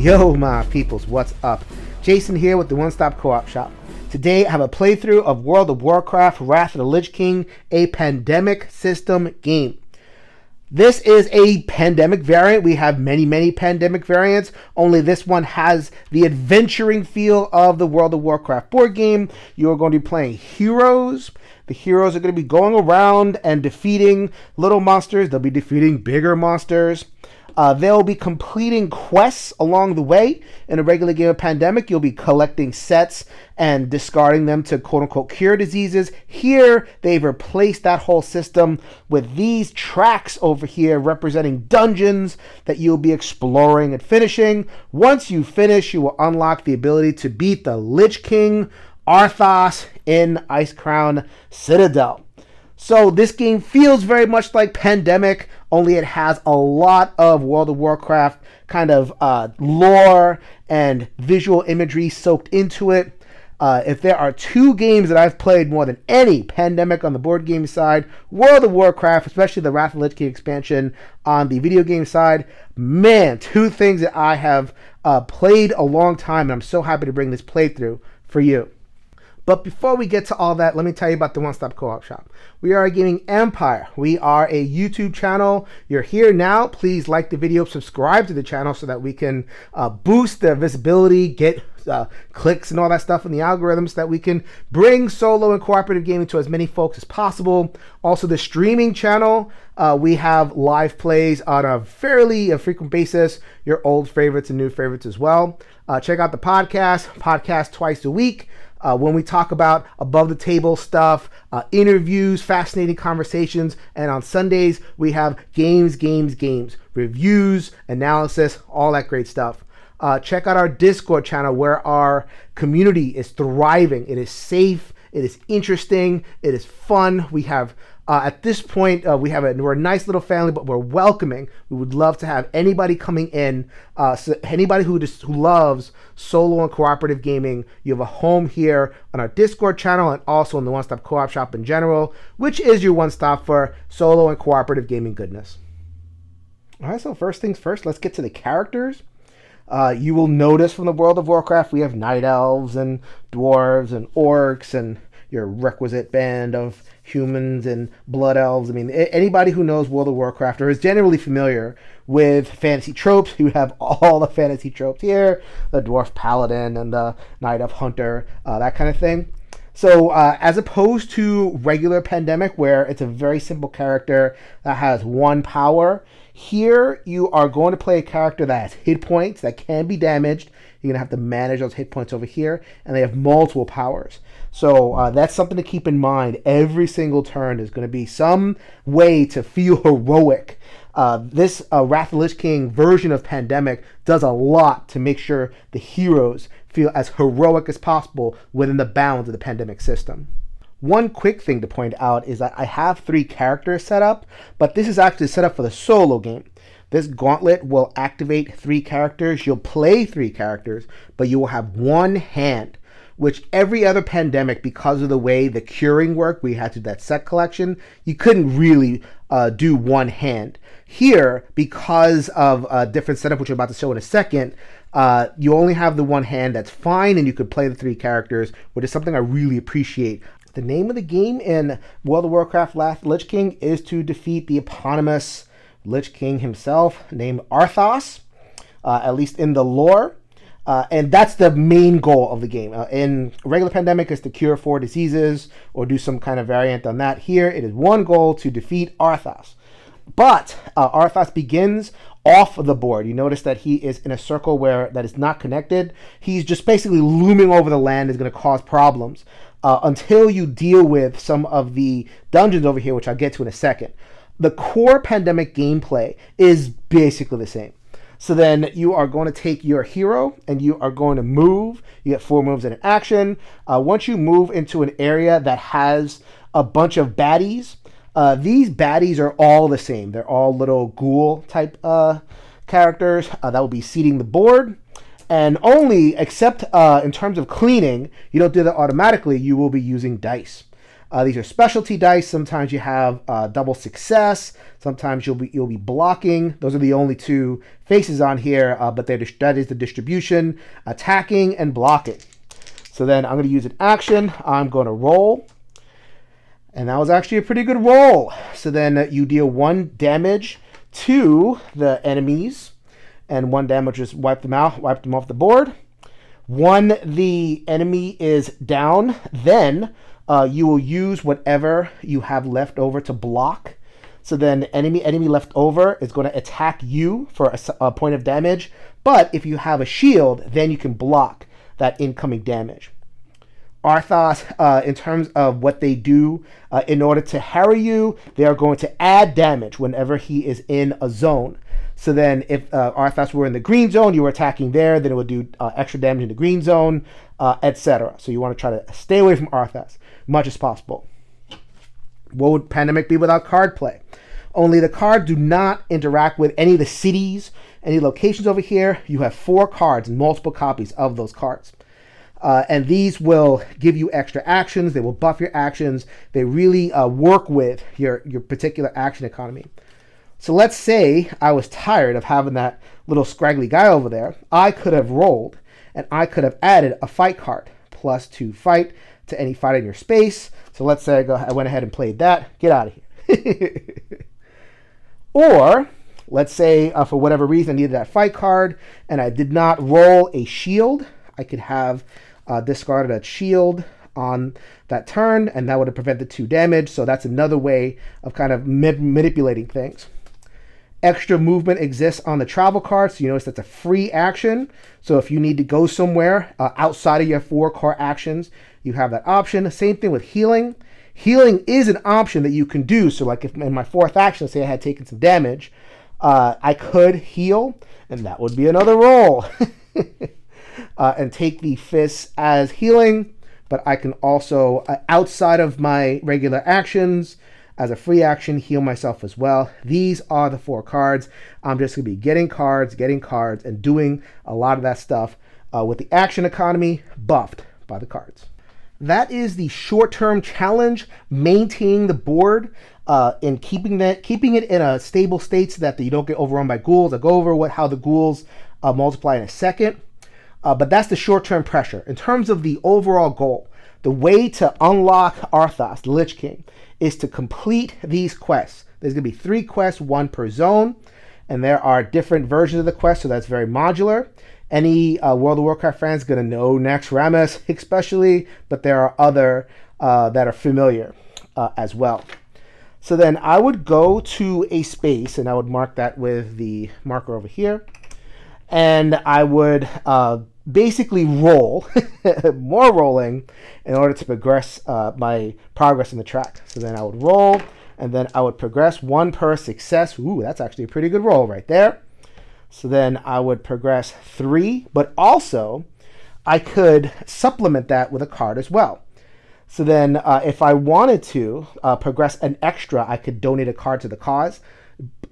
Yo my peoples, what's up? Jason here with the One Stop Co-op Shop. Today I have a playthrough of World of Warcraft Wrath of the Lich King, a pandemic system game. This is a pandemic variant. We have many pandemic variants, only this one has the adventuring feel of the World of Warcraft board game. You are going to be playing heroes. The heroes are going to be going around and defeating little monsters. They'll be defeating bigger monsters. They'll be completing quests along the way. In a regular game of Pandemic, you'll be collecting sets and discarding them to quote-unquote cure diseases. Here, they've replaced that whole system with these tracks over here representing dungeons that you'll be exploring and finishing. Once you finish, you will unlock the ability to beat the Lich King, Arthas, in Icecrown Citadel. So this game feels very much like Pandemic, only it has a lot of World of Warcraft kind of lore and visual imagery soaked into it. If there are two games that I've played more than any Pandemic on the board game side, World of Warcraft, especially the Wrath of the Lich King expansion on the video game side, man, two things that I have played a long time, and I'm so happy to bring this playthrough for you. But before we get to all that, let me tell you about the One Stop Co-op Shop. We are a gaming empire. We are a YouTube channel. You're here now. Please like the video, subscribe to the channel so that we can boost the visibility, get clicks and all that stuff in the algorithms, so that we can bring solo and cooperative gaming to as many folks as possible. Also, the streaming channel, we have live plays on a fairly frequent basis, your old favorites and new favorites as well. Check out the podcast twice a week. When we talk about above the table stuff, interviews, fascinating conversations, and on Sundays we have games, reviews, analysis, all that great stuff. Check out our Discord channel where our community is thriving. It is safe, it is interesting, it is fun. We have at this point, we're a nice little family, but we're welcoming. We would love to have anybody coming in, so anybody who loves solo and cooperative gaming. You have a home here on our Discord channel and also in the One Stop Co-op Shop in general, which is your one stop for solo and cooperative gaming goodness. All right, so first things first, let's get to the characters. You will notice from the World of Warcraft, we have night elves and dwarves and orcs and your requisite band of humans and blood elves. I mean, anybody who knows World of Warcraft or is generally familiar with fantasy tropes, you have all the fantasy tropes here, the dwarf paladin and the night elf hunter, that kind of thing. So as opposed to regular Pandemic, where it's a very simple character that has one power, here you are going to play a character that has hit points that can be damaged. You're going to have to manage those hit points over here, and they have multiple powers. So that's something to keep in mind. Every single turn is going to be some way to feel heroic. This Wrath of the Lich King version of Pandemic does a lot to make sure the heroes feel as heroic as possible within the bounds of the Pandemic system. One quick thing to point out is that I have 3 characters set up, but this is actually set up for the solo game. This gauntlet will activate 3 characters. You'll play 3 characters, but you will have one hand, which every other Pandemic, because of the way the curing worked, we had to do that set collection, you couldn't really do one hand. Here, because of a different setup, which I'm about to show in a second, you only have the one hand. That's fine, and you could play the 3 characters, which is something I really appreciate. The name of the game in World of Warcraft Wrath of the Lich King is to defeat the eponymous Lich King himself, named Arthas, at least in the lore. And that's the main goal of the game. In regular Pandemic, is to cure 4 diseases or do some kind of variant on that. Here, it is one goal to defeat Arthas. But Arthas begins off of the board. You notice that he is in a circle that is not connected. He's just basically looming over the land, is going to cause problems until you deal with some of the dungeons over here, which I'll get to in a second. The core Pandemic gameplay is basically the same. So then you are going to take your hero and you are going to move. You get 4 moves in an action. Once you move into an area that has a bunch of baddies, these baddies are all the same. They're all little ghoul type characters that will be seeding the board. And only, except in terms of cleaning, you don't do that automatically. You will be using dice. These are specialty dice. Sometimes you have double success. Sometimes you'll be blocking. Those are the only two faces on here, but that is the distribution: attacking and blocking. So then I'm going to use an action. I'm going to roll. And that was actually a pretty good roll. So then you deal 1 damage to the enemies. And 1 damage, just wipe them off the board. When the enemy is down, then you will use whatever you have left over to block. So then enemy left over is going to attack you for a point of damage. But if you have a shield, then you can block that incoming damage. Arthas, in terms of what they do, in order to harry you, they are going to add damage whenever he is in a zone. So then if Arthas were in the green zone, you were attacking there, then it would do extra damage in the green zone, etc. So you want to try to stay away from Arthas as much as possible. What would Pandemic be without card play? Only the cards do not interact with any of the cities, any locations over here. You have 4 cards and multiple copies of those cards. And these will give you extra actions. They will buff your actions. They really work with your particular action economy. So let's say I was tired of having that little scraggly guy over there. I could have rolled, and I could have added a fight card. +2 fight to any fight in your space. So let's say I went ahead and played that. Get out of here. Or let's say for whatever reason I needed that fight card, and I did not roll a shield. I could have discarded a shield on that turn, and that would have prevented 2 damage. So that's another way of kind of manipulating things. Extra movement exists on the travel card, so you notice that's a free action. So if you need to go somewhere outside of your 4 core actions, you have that option. Same thing with healing. Healing is an option that you can do. So like if in my 4th action, let's say I had taken some damage, I could heal, and that would be another roll. And take the fists as healing, but I can also, outside of my regular actions, as a free action, heal myself as well. These are the 4 cards. I'm just going to be getting cards, and doing a lot of that stuff with the action economy buffed by the cards. That is the short-term challenge, maintaining the board and keeping it in a stable state so that you don't get overrun by ghouls. I'll go over how the ghouls multiply in a second. But that's the short-term pressure. In terms of the overall goal, the way to unlock Arthas, the Lich King, is to complete these quests. There's going to be 3 quests, 1 per zone, and there are different versions of the quest, so that's very modular. Any World of Warcraft fans going to know Naxxramas especially, but there are other that are familiar as well. So then I would go to a space, and I would mark that with the marker over here, and I would basically roll, more rolling, in order to progress my progress in the track. So then I would roll, and then I would progress 1 per success. Ooh, that's actually a pretty good roll right there. So then I would progress 3, but also I could supplement that with a card as well. So then if I wanted to progress an extra, I could donate a card to the cause.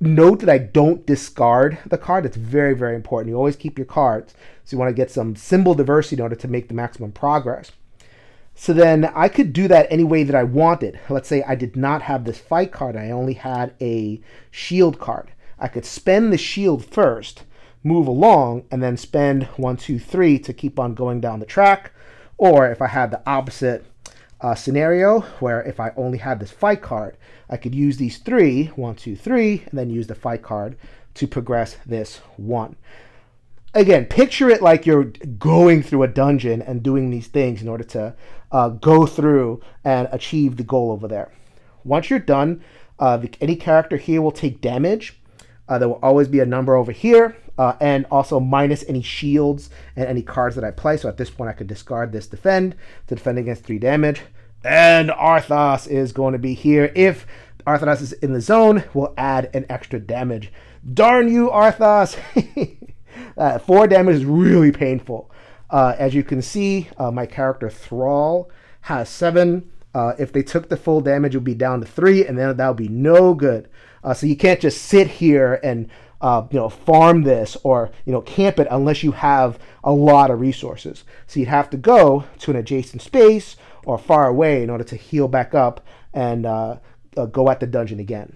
Note that I don't discard the card. It's very, very important. You always keep your cards. So you want to get some symbol diversity in order to make the maximum progress. So then I could do that any way that I wanted. Let's say I did not have this fight card. I only had a shield card. I could spend the shield first, move along, and then spend 1, 2, 3 to keep on going down the track. Or if I had the opposite scenario, where if I only had this fight card, I could use these 3, 1, 2, 3, and then use the fight card to progress this 1. Again, picture it like you're going through a dungeon and doing these things in order to go through and achieve the goal over there. Once you're done, any character here will take damage. There will always be a number over here, and also minus any shields and any cards that I play. So at this point, I could discard this defend to defend against 3 damage. And Arthas is going to be here. If Arthas is in the zone, we'll add an extra damage. Darn you, Arthas! 4 damage is really painful. As you can see, my character Thrall has 7. If they took the full damage, it would be down to 3, and then that would be no good. So you can't just sit here and farm this or camp it unless you have a lot of resources. So you'd have to go to an adjacent space or far away in order to heal back up and go at the dungeon again.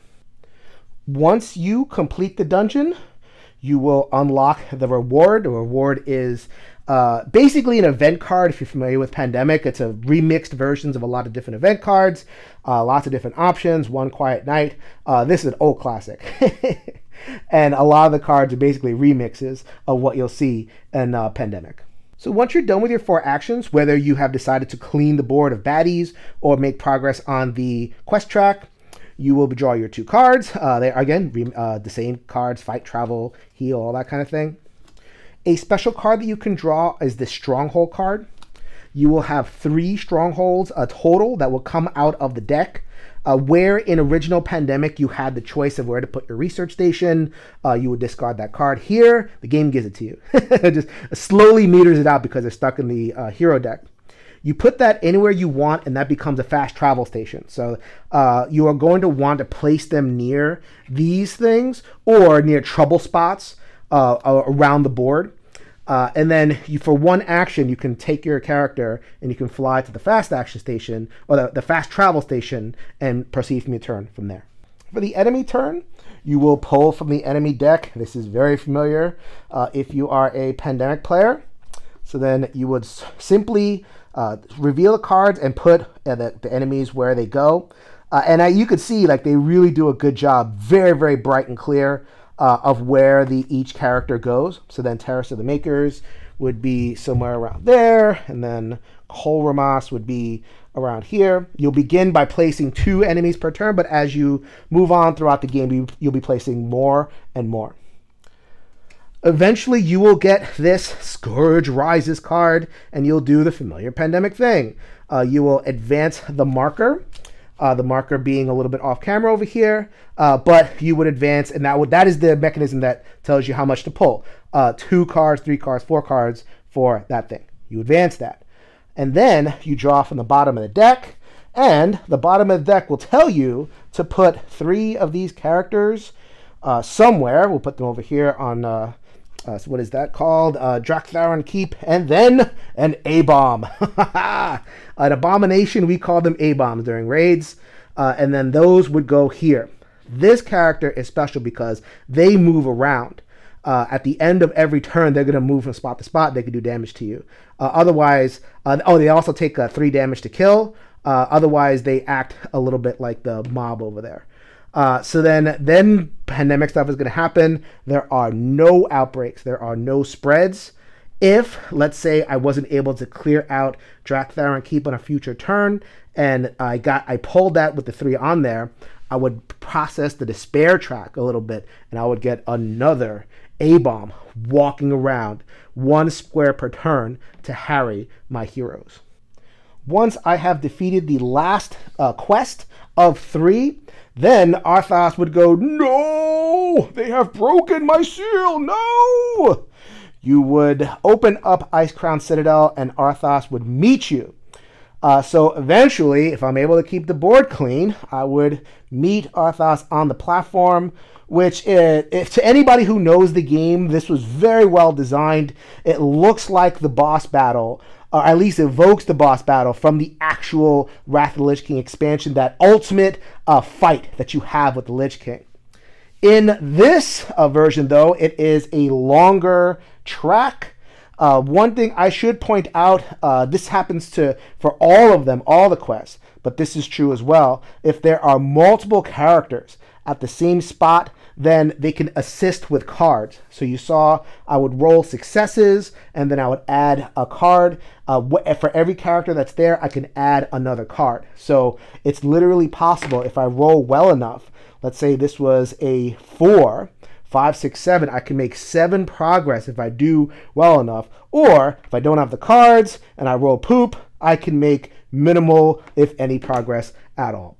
Once you complete the dungeon, you will unlock the reward. The reward is basically an event card. If you're familiar with Pandemic, it's a remixed versions of a lot of different event cards, lots of different options, One Quiet Night. This is an old classic. And a lot of the cards are basically remixes of what you'll see in Pandemic. So once you're done with your 4 actions, whether you have decided to clean the board of baddies or make progress on the quest track, you will draw your 2 cards. They are, again, the same cards: fight, travel, heal, all that kind of thing. A special card that you can draw is the Stronghold card. You will have 3 Strongholds total that will come out of the deck. Where in original Pandemic you had the choice of where to put your research station, you would discard that card. Here, the game gives it to you. It just slowly meters it out because they're stuck in the hero deck. You put that anywhere you want, and that becomes a fast travel station. So you are going to want to place them near these things or near trouble spots around the board. And then for 1 action, you can take your character and you can fly to the fast action station or the fast travel station and proceed from your turn from there. For the enemy turn, you will pull from the enemy deck. This is very familiar if you are a Pandemic player. So then you would simply reveal the cards and put the enemies where they go. And you could see like they really do a good job, very, very bright and clear. Of where each character goes. So then Terrace of the Makers would be somewhere around there, and then Kolramas would be around here. You'll begin by placing 2 enemies per turn, but as you move on throughout the game, you'll be placing more and more. Eventually, you will get this Scourge Rises card, and you'll do the familiar Pandemic thing. You will advance the marker. The marker being a little bit off camera over here, but you would advance, and that is the mechanism that tells you how much to pull. 2 cards, 3 cards, 4 cards for that thing. You advance that. And then you draw from the bottom of the deck, and the bottom of the deck will tell you to put 3 of these characters somewhere. We'll put them over here on, so what is that called? Drak'Tharon Keep, and then an A-bomb. An abomination, we call them A-bombs during raids, and then those would go here. This character is special because they move around. At the end of every turn, they're going to move from spot to spot. They can do damage to you. Otherwise, they also take 3 damage to kill. Otherwise, they act a little bit like the mob over there. So then Pandemic stuff is going to happen. There are no outbreaks. There are no spreads. If, let's say, I wasn't able to clear out Drak'Tharon Keep on a future turn, and I pulled that with the 3 on there, I would process the Despair track a little bit, and I would get another A-bomb walking around 1 square per turn to harry my heroes. Once I have defeated the last quest of 3, then Arthas would go, "No! They have broken my seal! No!" You would open up Icecrown Citadel, and Arthas would meet you. So eventually, if I'm able to keep the board clean, I would meet Arthas on the platform, which to anybody who knows the game, this was very well designed. It looks like the boss battle, or at least evokes the boss battle from the actual Wrath of the Lich King expansion, that ultimate fight that you have with the Lich King. In this version, though, it is a longer track. One thing I should point out, this happens for all of them, all the quests, but this is true as well. If there are multiple characters at the same spot, then they can assist with cards. So you saw I would roll successes, and then I would add a card. For every character that's there, I can add another card. So it's literally possible if I roll well enough. Let's say this was a 4, 5, 6, 7. I can make 7 progress if I do well enough. Or if I don't have the cards and I roll poop, I can make minimal, if any, progress at all.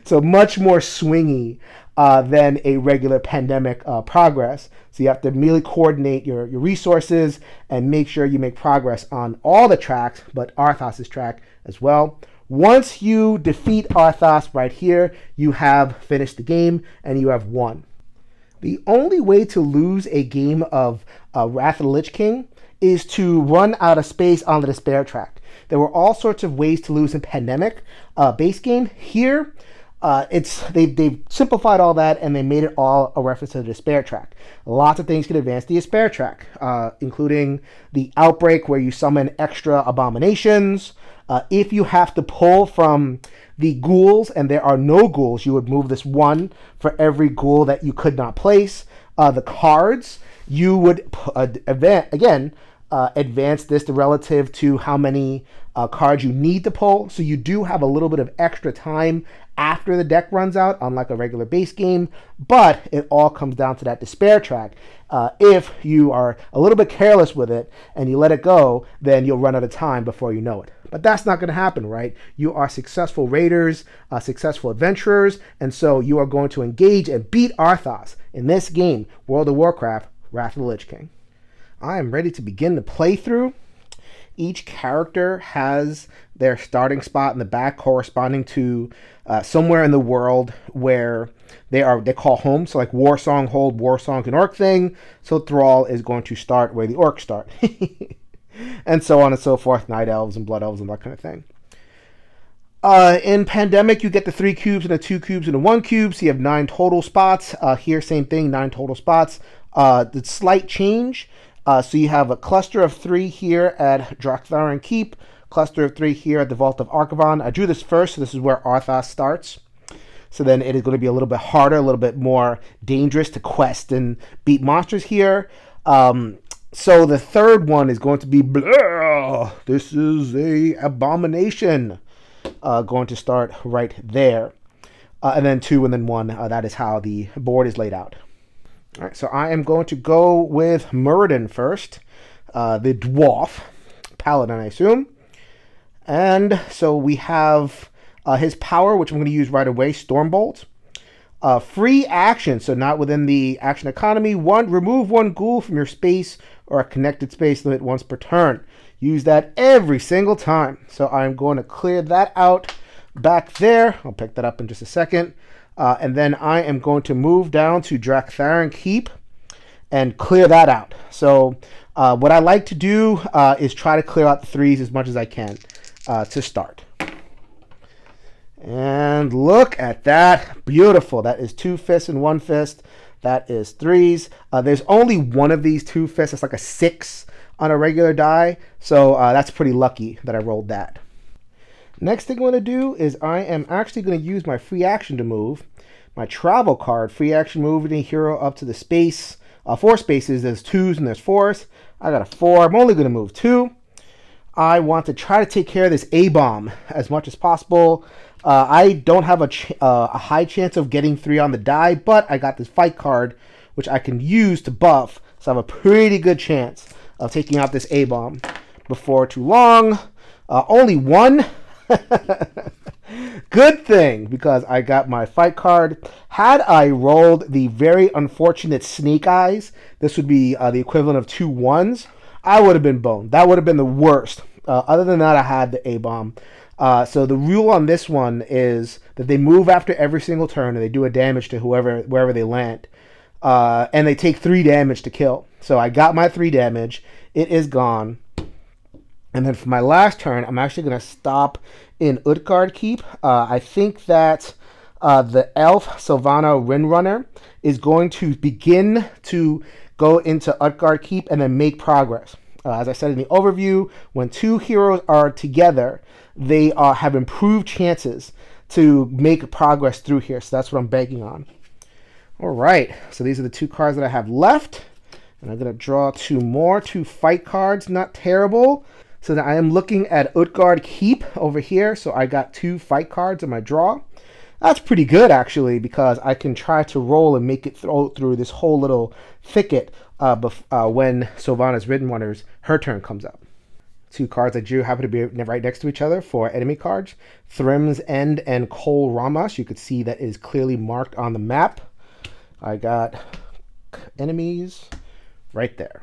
So much more swingy than a regular Pandemic progress. So you have to immediately coordinate your resources and make sure you make progress on all the tracks, but Arthas' track as well. Once you defeat Arthas right here, you have finished the game and you have won. The only way to lose a game of Wrath of the Lich King is to run out of space on the despair track. There were all sorts of ways to lose in Pandemic base game. Here, they've simplified all that, and they made it all a reference to the despair track. Lots of things can advance the despair track, including the outbreak where you summon extra abominations. If you have to pull from the ghouls and there are no ghouls, you would move this one for every ghoul that you could not place. The cards, you would advance this relative to how many cards you need to pull. So you do have a little bit of extra time after the deck runs out, unlike a regular base game, but it all comes down to that despair track. If you are a little bit careless with it and you let it go, then you'll run out of time before you know it. But that's not going to happen, right? You are successful raiders, successful adventurers, and so you are going to engage and beat Arthas in this game, World of Warcraft, Wrath of the Lich King. I am ready to begin the playthrough. Each character has their starting spot in the back corresponding to somewhere in the world where they call home. So like Warsong Hold, Warsong's an orc thing. So Thrall is going to start where the orcs start. And so on and so forth. Night elves and blood elves and that kind of thing. In Pandemic, you get the 3 cubes and the 2 cubes and the 1 cube. So you have 9 total spots. Here, same thing, 9 total spots. The slight change. So you have a cluster of 3 here at Drak'Tharon Keep, cluster of 3 here at the Vault of Archivon. I drew this first, so this is where Arthas starts. So then it is going to be a little bit harder, a little bit more dangerous to quest and beat monsters here. So the third one is going to be, this is a abomination, going to start right there. And then 2 and then 1, that is how the board is laid out. All right, so I am going to go with Muradin first, the dwarf, paladin, I assume. And so we have his power, which I'm going to use right away, Stormbolt. Free action, so not within the action economy. Remove 1 ghoul from your space or a connected space limit once per turn. Use that every single time. So I'm going to clear that out back there. I'll pick that up in just a second. And then I am going to move down to Drak'Tharon Keep and clear that out. So what I like to do is try to clear out the 3s as much as I can to start. And look at that. Beautiful. That is 2 fists and 1 fist. That is 3s. There's only one of these 2 fists. It's like a 6 on a regular die. So that's pretty lucky that I rolled that. Next thing I'm going to do is I am actually going to use my free action to move. My travel card, free action move any hero up to the space. 4 spaces, there's 2s and there's 4s. I got a 4. I'm only going to move 2. I want to try to take care of this A-bomb as much as possible. I don't have a high chance of getting 3 on the die, but I got this fight card, which I can use to buff. So I have a pretty good chance of taking out this A-bomb before too long. Only 1. Good thing, because I got my fight card. Had I rolled the very unfortunate Snake Eyes, this would be the equivalent of 2 1s. I would have been boned. That would have been the worst. Other than that, I had the A-bomb. So the rule on this one is that they move after every single turn and they do a damage to wherever they land. And they take 3 damage to kill. So I got my 3 damage. It is gone. And then for my last turn, I'm actually going to stop in Utgard Keep. I think that the elf Sylvana Rinrunner is going to begin to go into Utgard Keep and then make progress. As I said in the overview, when 2 heroes are together, they have improved chances to make progress through here. So that's what I'm banking on. All right, so these are the 2 cards that I have left. And I'm going to draw 2 more, 2 fight cards. Not terrible. So I am looking at Utgard Keep over here. So I got 2 fight cards in my draw. That's pretty good, actually, because I can try to roll and make it through this whole little thicket when Sylvana's Rinrunner's her turn comes up. 2 cards I drew happen to be right next to each other for enemy cards. Thrym's End and Kol Ramas. You could see that it is clearly marked on the map. I got enemies right there.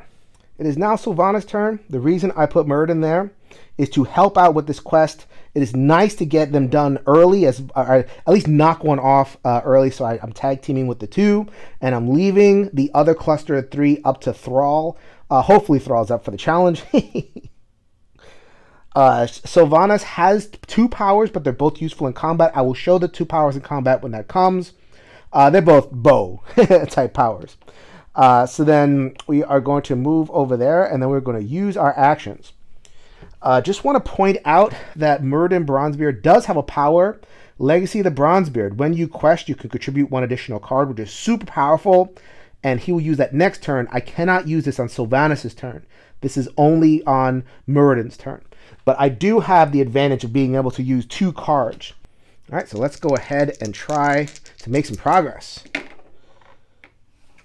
It is now Sylvana's turn. The reason I put Muradin there is to help out with this quest. It is nice to get them done early, or at least knock one off early. So I'm tag teaming with the 2, and I'm leaving the other cluster of 3 up to Thrall Hopefully Thrall's up for the challenge. Sylvanas has 2 powers, but they're both useful in combat. I will show the 2 powers in combat when that comes. They're both bow type powers. So then we are going to move over there, and then we're going to use our actions. Just want to point out that Muradin Bronzebeard does have a power, Legacy of the Bronzebeard. When you quest, you can contribute 1 additional card, which is super powerful, and he will use that next turn. I cannot use this on Sylvanas' turn. This is only on Muradin's turn. But I do have the advantage of being able to use 2 cards. All right, so let's go ahead and try to make some progress.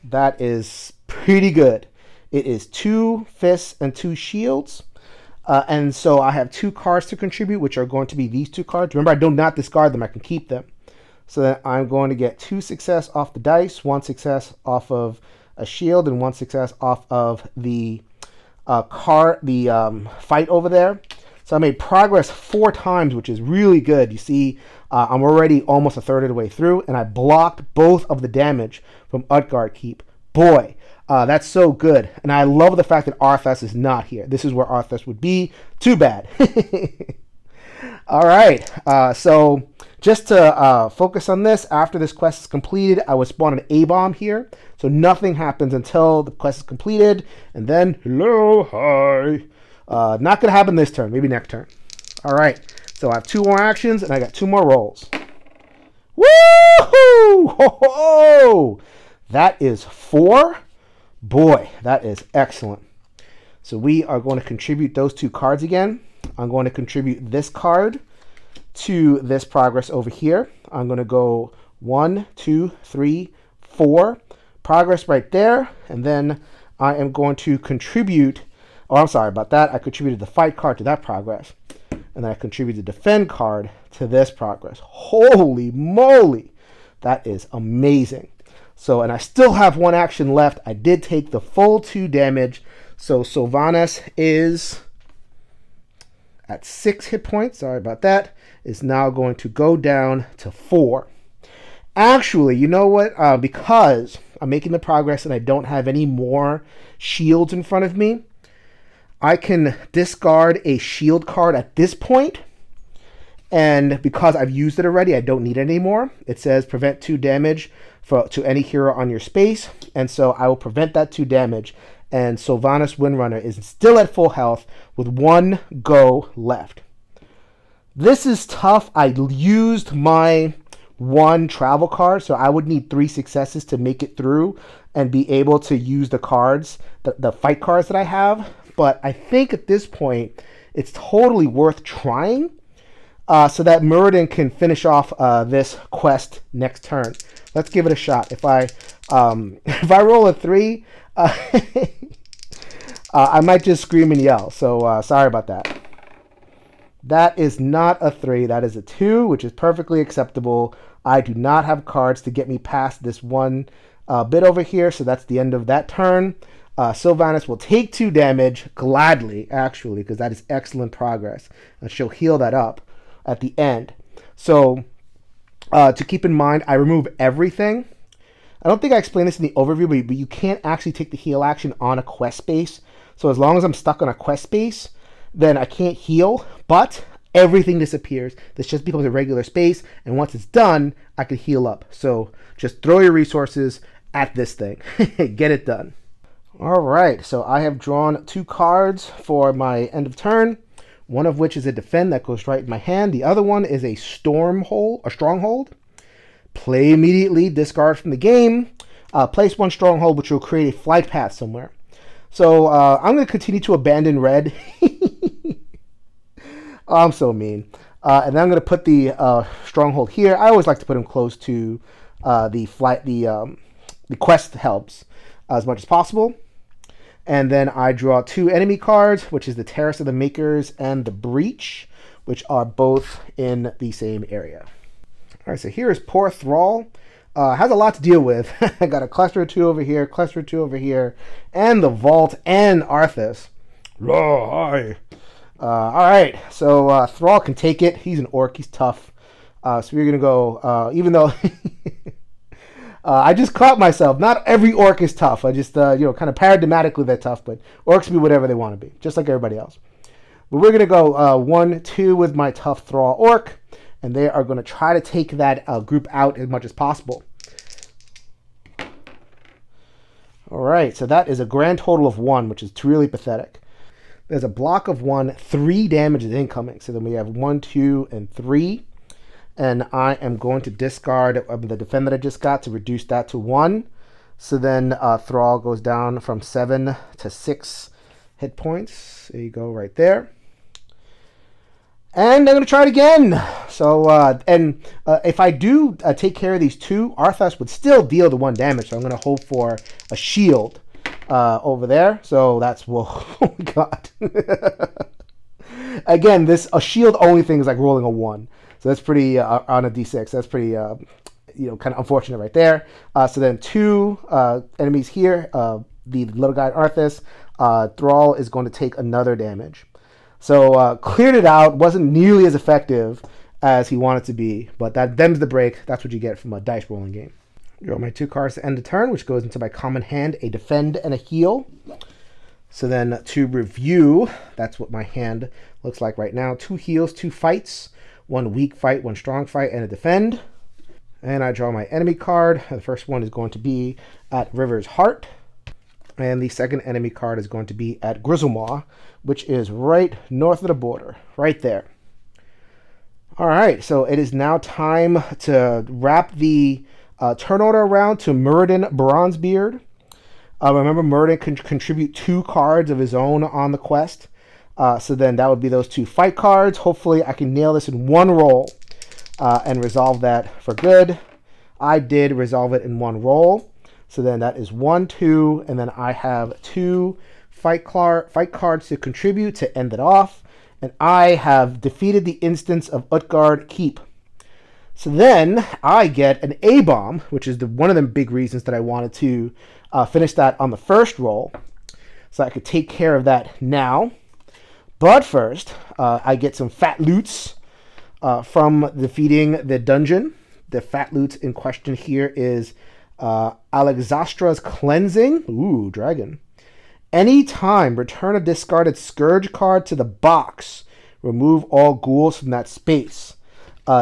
That is pretty good. It is 2 fists and 2 shields. And so I have 2 cards to contribute, which are going to be these 2 cards. Remember, I do not discard them. I can keep them. So that I'm going to get 2 success off the dice, 1 success off of a shield, and 1 success off of the fight over there. So I made progress 4 times, which is really good. You see, I'm already almost a third of the way through, and I blocked both of the damage from Utgard Keep. Boy, that's so good. And I love the fact that Arthas is not here. This is where Arthas would be. Too bad. All right, so just to focus on this, after this quest is completed, I would spawn an A-bomb here. So nothing happens until the quest is completed. And then, hello, hi. Not going to happen this turn, maybe next turn. All right, so I have 2 more actions, and I got 2 more rolls. Woo-hoo! Ho-ho! That is 4. Boy, that is excellent. So we are going to contribute those 2 cards again. I'm going to contribute this card to this progress over here. I'm going to go 1, 2, 3, 4. Progress right there. And then I am going to contribute... Oh, I'm sorry about that. I contributed the fight card to that progress. And then I contributed the defend card to this progress. Holy moly! That is amazing. So, and I still have 1 action left. I did take the full 2 damage. So Sylvanas is at 6 hit points. Sorry about that. Is now going to go down to 4. Actually, you know what? Because I'm making the progress and I don't have any more shields in front of me, I can discard a shield card at this point, and because I've used it already, I don't need it anymore. It says prevent 2 damage to any hero on your space, and so I will prevent that 2 damage, and Sylvanas Windrunner is still at full health with 1 go left. This is tough. I used my 1 travel card, so I would need 3 successes to make it through and be able to use the cards, the fight cards that I have. But I think at this point, it's totally worth trying so that Muradin can finish off this quest next turn. Let's give it a shot. If I roll a 3, I might just scream and yell. So sorry about that. That is not a 3. That is a 2, which is perfectly acceptable. I do not have cards to get me past this 1 bit over here, so that's the end of that turn. Sylvanas will take 2 damage, gladly, actually, because that is excellent progress. And she'll heal that up at the end. So, to keep in mind, I remove everything. I don't think I explained this in the overview, but you can't actually take the heal action on a quest space. So as long as I'm stuck on a quest space, then I can't heal, but everything disappears. This just becomes a regular space, and once it's done, I can heal up. So just throw your resources at this thing. Get it done. All right, so I have drawn 2 cards for my end of turn, one of which is a defend that goes right in my hand. The other one is a stronghold. Play immediately, discard from the game. Place 1 stronghold, which will create a flight path somewhere. So I'm going to continue to abandon red. Oh, I'm so mean. And then I'm going to put the stronghold here. I always like to put them close to the quest helps as much as possible. And then I draw 2 enemy cards, which is the Terrace of the Makers and the Breach, which are both in the same area. All right, so here is poor Thrall. Has a lot to deal with. I got a cluster of 2 over here, cluster of 2 over here, and the Vault and Arthas. Oh, hi. All right, so Thrall can take it. He's an orc. He's tough. So we're going to go, even though I just caught myself. Not every orc is tough. I just, kind of paradigmatically they're tough, but orcs be whatever they want to be, just like everybody else. But we're going to go 1-2 with my tough thrall orc, and they are going to try to take that group out as much as possible. All right, so that is a grand total of 1, which is really pathetic. There's a block of 1, 3 damage is incoming. So then we have 1, 2, and 3. And I am going to discard the defend that I just got to reduce that to 1. So then Thrall goes down from 7 to 6 hit points. There you go, right there. And I'm going to try it again. So, if I do take care of these 2, Arthas would still deal the 1 damage. So I'm going to hope for a shield over there. So that's, whoa, oh my god. Again, a shield only thing is like rolling a 1. So that's pretty, on a d6, that's pretty, kind of unfortunate right there. So then 2 enemies here, the little guy Arthas, Thrall is going to take another damage. So cleared it out, wasn't nearly as effective as he wanted to be, but them's the break. That's what you get from a dice rolling game. Draw my 2 cards to end the turn, which goes into my common hand, a defend and a heal. So then to review, that's what my hand looks like right now. 2 heals, 2 fights, 1 weak fight, 1 strong fight, and a defend. And I draw my enemy card. The first one is going to be at River's Heart. And the second enemy card is going to be at Grizzlemaw, which is right north of the border, right there. All right, so it is now time to wrap the turn order around to Muradin Bronzebeard. Remember, Muradin can contribute 2 cards of his own on the quest. So then that would be those 2 fight cards. Hopefully I can nail this in 1 roll and resolve that for good. I did resolve it in 1 roll. So then that is 1, 2, and then I have 2 fight cards to contribute to end it off. And I have defeated the instance of Utgard Keep. So then I get an A-bomb, which is one of the big reasons that I wanted to finish that on the first roll. So I could take care of that now. But first, I get some fat loots from defeating the dungeon. The fat loots in question here is Alexastra's Cleansing. Ooh, dragon. Anytime, return a discarded Scourge card to the box. Remove all ghouls from that space.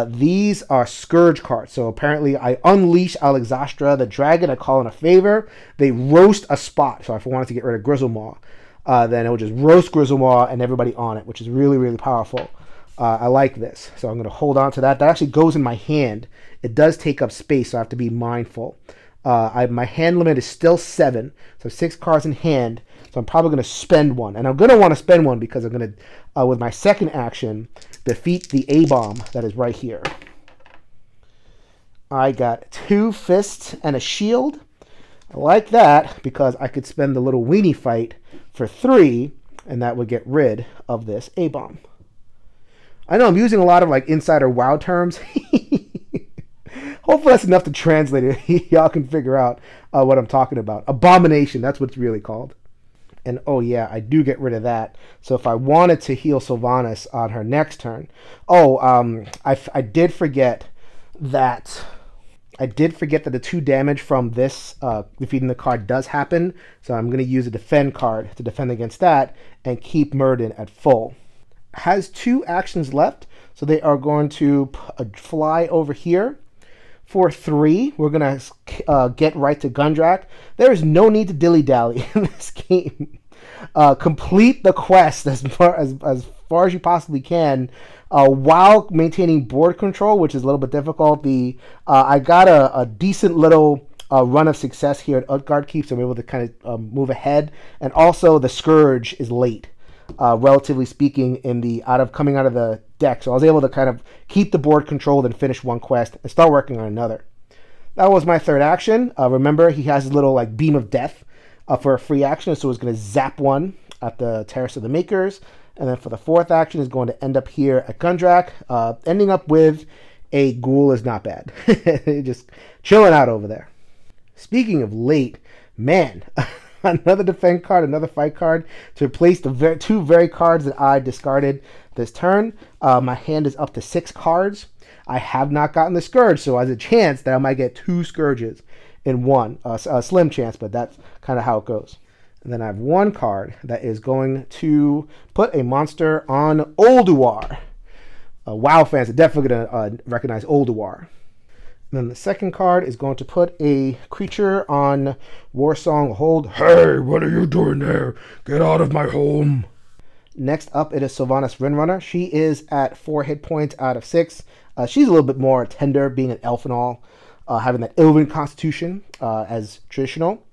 These are Scourge cards. So apparently I unleash Alexastra, the dragon. I call in a favor. They roast a spot. So if I wanted to get rid of Grizzlemaw, then it would just roast Grizzlemaw and everybody on it, which is really, really powerful. I like this. So I'm going to hold on to that. That actually goes in my hand. It does take up space, so I have to be mindful. My hand limit is still 7, so 6 cards in hand. So I'm probably going to spend 1. And I'm going to want to spend 1 because I'm going to, with my second action, defeat the A-bomb that is right here. I got 2 fists and a shield. I like that because I could spend the little weenie fight for 3, and that would get rid of this A-bomb. I know I'm using a lot of like insider WoW terms. Hopefully that's enough to translate it. Y'all can figure out what I'm talking about. Abomination, that's what it's really called. And oh yeah, I do get rid of that. So if I wanted to heal Sylvanas on her next turn. Oh, I did forget that the 2 damage from this defeating the card does happen. So I'm going to use a defend card to defend against that and keep Muradin at full. Has 2 actions left, so they are going to fly over here. For 3, we're going to get right to Gundrak. There is no need to dilly-dally in this game. Complete the quest as far as you possibly can while maintaining board control, which is a little bit difficult. I got a decent little run of success here at Utgard Keep, so I'm able to kind of move ahead. And also the Scourge is late. Relatively speaking, coming out of the deck. So I was able to kind of keep the board controlled and finish 1 quest and start working on another. That was my 3rd action. Remember, he has his little like beam of death for a free action, so it's going to zap 1 at the Terrace of the Makers. And then for the 4th action is going to end up here at Gundrak, ending up with a ghoul is not bad. Just chilling out over there. Speaking of late, man, another defend card, another fight card to replace the 2 very cards that I discarded this turn. My hand is up to 6 cards. I have not gotten the Scourge, so there's a chance that I might get 2 Scourges in one. A slim chance, but that's kind of how it goes. And then I have one card that is going to put a monster on Ulduar. WoW fans are definitely going to recognize Ulduar. And then the second card is going to put a creature on Warsong Hold. Hey, what are you doing there? Get out of my home. Next up, it is Sylvanas Windrunner. She is at 4 hit points out of 6. She's a little bit more tender, being an elf and all, having that Elven constitution as traditional.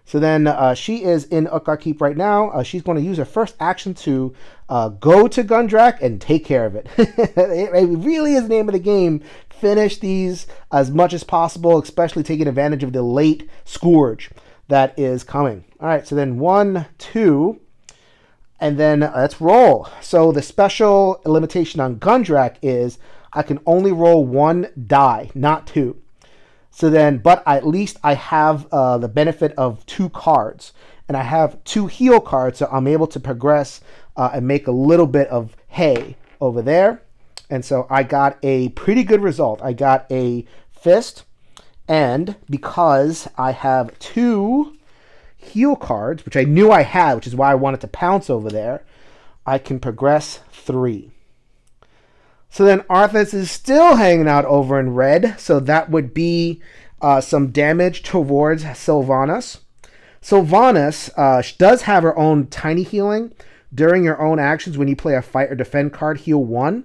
So then she is in Utgard Keep right now. She's going to use her first action to go to Gundrak and take care of it. It really is the name of the game. Finish these as much as possible, especially taking advantage of the late Scourge that is coming. All right, so then 1, 2, and then let's roll. So the special limitation on Gundrak is I can only roll 1 die, not 2. So then, but at least I have the benefit of 2 cards. And I have 2 heal cards, so I'm able to progress and make a little bit of hay over there. And so I got a pretty good result. I got a fist, and because I have 2 heal cards, which I knew I had, which is why I wanted to pounce over there, I can progress 3. So then Arthas is still hanging out over in red, so that would be some damage towards Sylvanas. Sylvanas does have her own tiny healing. During your own actions, when you play a fight or defend card, heal 1.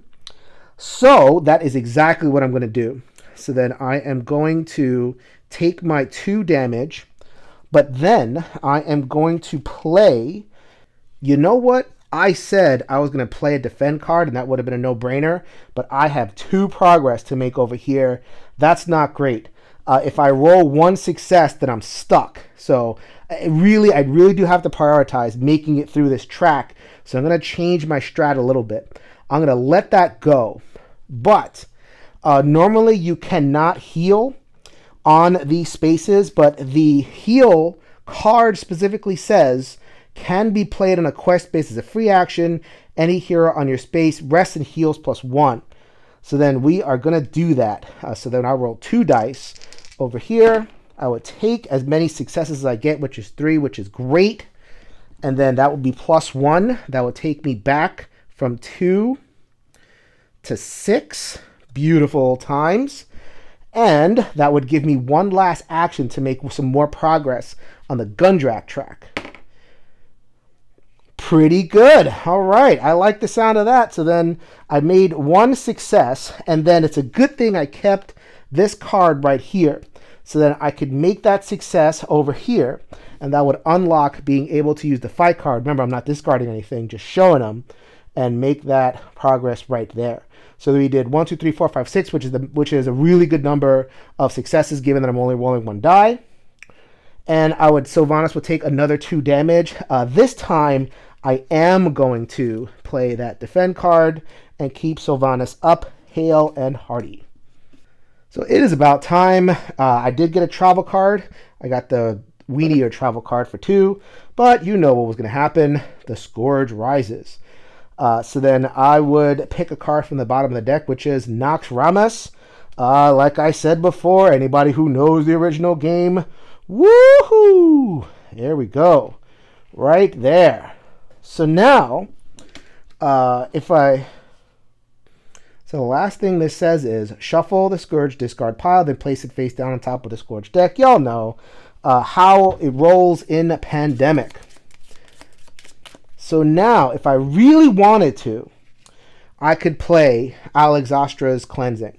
So that is exactly what I'm going to do. So then I am going to take my 2 damage, but then I am going to play, you know what? I said I was going to play a defend card, and that would have been a no-brainer, but I have 2 progress to make over here. That's not great. If I roll 1 success, then I'm stuck. So I really do have to prioritize making it through this track. So I'm going to change my strat a little bit. I'm going to let that go. But normally you cannot heal on these spaces, but the heal card specifically says can be played on a quest base as a free action. Any hero on your space rests and heals +1. So then we are going to do that. So then I'll roll 2 dice over here. I would take as many successes as I get, which is 3, which is great. And then that would be +1. That would take me back from 2 to 6. Beautiful times. And that would give me 1 last action to make some more progress on the Gundrak track. Pretty good. All right. I like the sound of that. So then I made 1 success, and then it's a good thing I kept this card right here. So then I could make that success over here, and that would unlock being able to use the fight card. Remember, I'm not discarding anything, just showing them, and make that progress right there. So we did 1, 2, 3, 4, 5, 6, which is a really good number of successes, given that I'm only rolling 1 die. And Sylvanas would take another 2 damage. This time, I am going to play that defend card and keep Sylvanas up, hale, and hearty. So it is about time. I did get a travel card. I got the Weenie or travel card for 2, but you know what was going to happen. The Scourge rises. So then I would pick a card from the bottom of the deck, which is Nox Ramas. Like I said before, anybody who knows the original game, woohoo! There we go. Right there. So now, So the last thing this says is shuffle the Scourge discard pile, then place it face down on top of the Scourge deck. Y'all know how it rolls in Pandemic. So now, if I really wanted to, I could play Alexastra's Cleansing.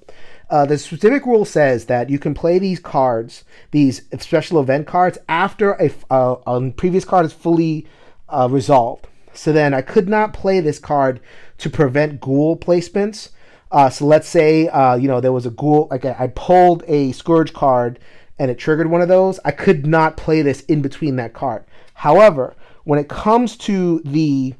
The specific rule says that you can play these cards, these special event cards, after a previous card is fully resolved. So then I could not play this card to prevent ghoul placements. So let's say, there was a ghoul, like I pulled a Scourge card and it triggered one of those. I could not play this in between that card. However, when it comes to the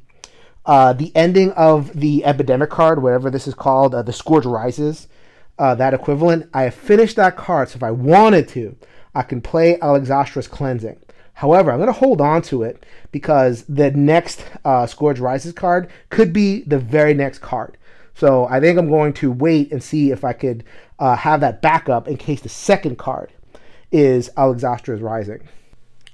ending of the Epidemic card, whatever this is called, the Scourge Rises, that equivalent, I have finished that card. So if I wanted to, I can play Alexastra's Cleansing. However, I'm going to hold on to it because the next Scourge Rises card could be the very next card. So I think I'm going to wait and see if I could have that backup in case the second card is Alexastra's Rising.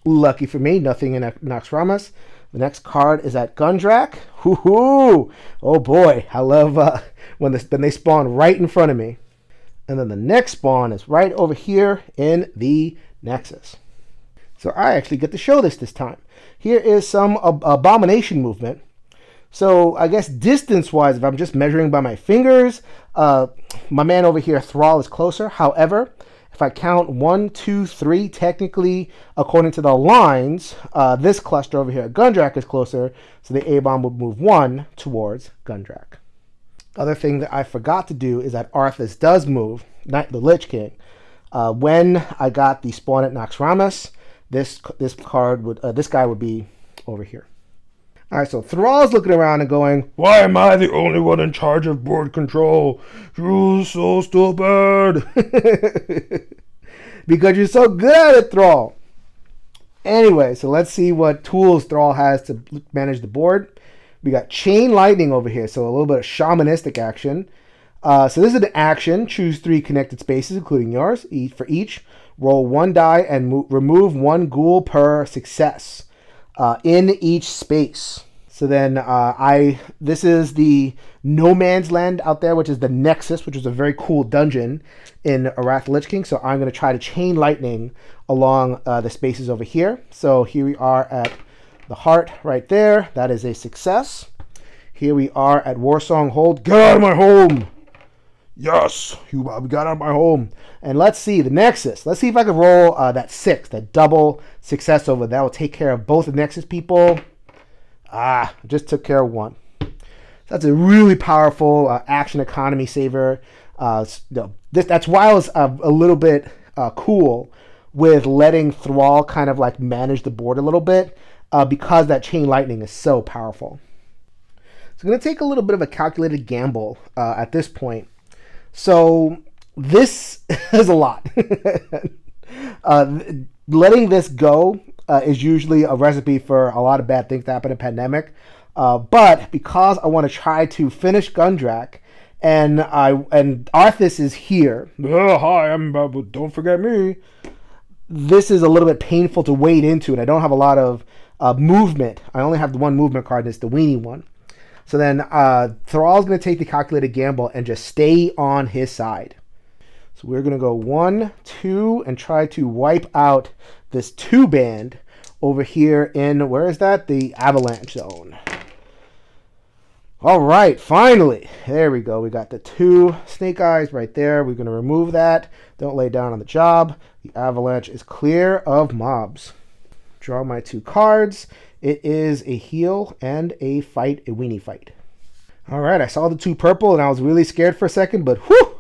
Lucky for me, nothing in Naxxramas. The next card is at Gundrak. Hoo-hoo! Oh boy, I love when they spawn right in front of me. And then the next spawn is right over here in the Nexus. So I actually get to show this time. Here is some abomination movement. So I guess distance-wise, if I'm just measuring by my fingers, my man over here, Thrall, is closer. However, if I count 1, 2, 3, technically, according to the lines, this cluster over here at Gundrak is closer, so the A-bomb would move 1 towards Gundrak. Other thing that I forgot to do is that Arthas does move, not the Lich King. When I got the spawn at Naxxramas, this guy would be over here. All right, so Thrall's looking around and going, "Why am I the only one in charge of board control? You're so stupid." Because you're so good at it, Thrall. Anyway, so let's see what tools Thrall has to manage the board. We got Chain Lightning over here, so a little bit of shamanistic action. So this is an action. Choose 3 connected spaces, including yours, for each. Roll 1 die and remove 1 ghoul per success. In each space. So then this is the No Man's Land out there, which is the Nexus, which is a very cool dungeon in Wrath of the Lich King. So I'm going to try to chain lightning along the spaces over here. So here we are at the heart right there. That is a success. Here we are at Warsong Hold. Get out of my home! Yes, we got out of my home. And let's see the Nexus. Let's see if I can roll that 6, that double success over. That will take care of both the Nexus people. I just took care of 1. That's a really powerful action economy saver. That's why I was a little bit cool with letting Thrall kind of like manage the board a little bit because that chain lightning is so powerful. So I'm going to take a little bit of a calculated gamble at this point. So this is a lot. Letting this go is usually a recipe for a lot of bad things to happen in a pandemic. But because I want to try to finish Gundrak, and Arthas is here. Oh, hi, don't forget me. This is a little bit painful to wade into, and I don't have a lot of movement. I only have the 1 movement card, and it's the weenie one. So then Thrall's going to take the calculated gamble and just stay on his side. So we're going to go 1, 2, and try to wipe out this 2-band over here in, where is that? The Avalanche Zone. All right, finally. There we go. We got the 2 snake eyes right there. We're going to remove that. Don't lay down on the job. The Avalanche is clear of mobs. Draw my 2 cards. It is a heal and a fight, a weenie fight. All right, I saw the 2 purple and I was really scared for a second, but whew!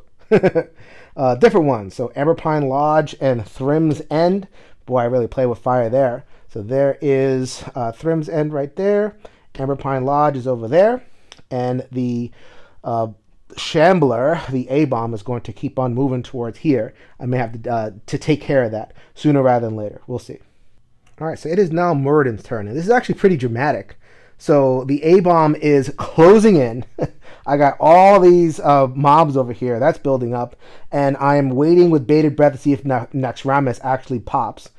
Different ones. So Amberpine Lodge and Thrim's End. Boy, I really play with fire there. So there is Thrim's End right there. Amberpine Lodge is over there. And the Shambler, the A-bomb, is going to keep on moving towards here. I may have to take care of that sooner rather than later. We'll see. All right, so it is now Muradin's turn, and this is actually pretty dramatic. So the A-bomb is closing in. I got all these mobs over here. That's building up, and I am waiting with bated breath to see if Naxxramas actually pops.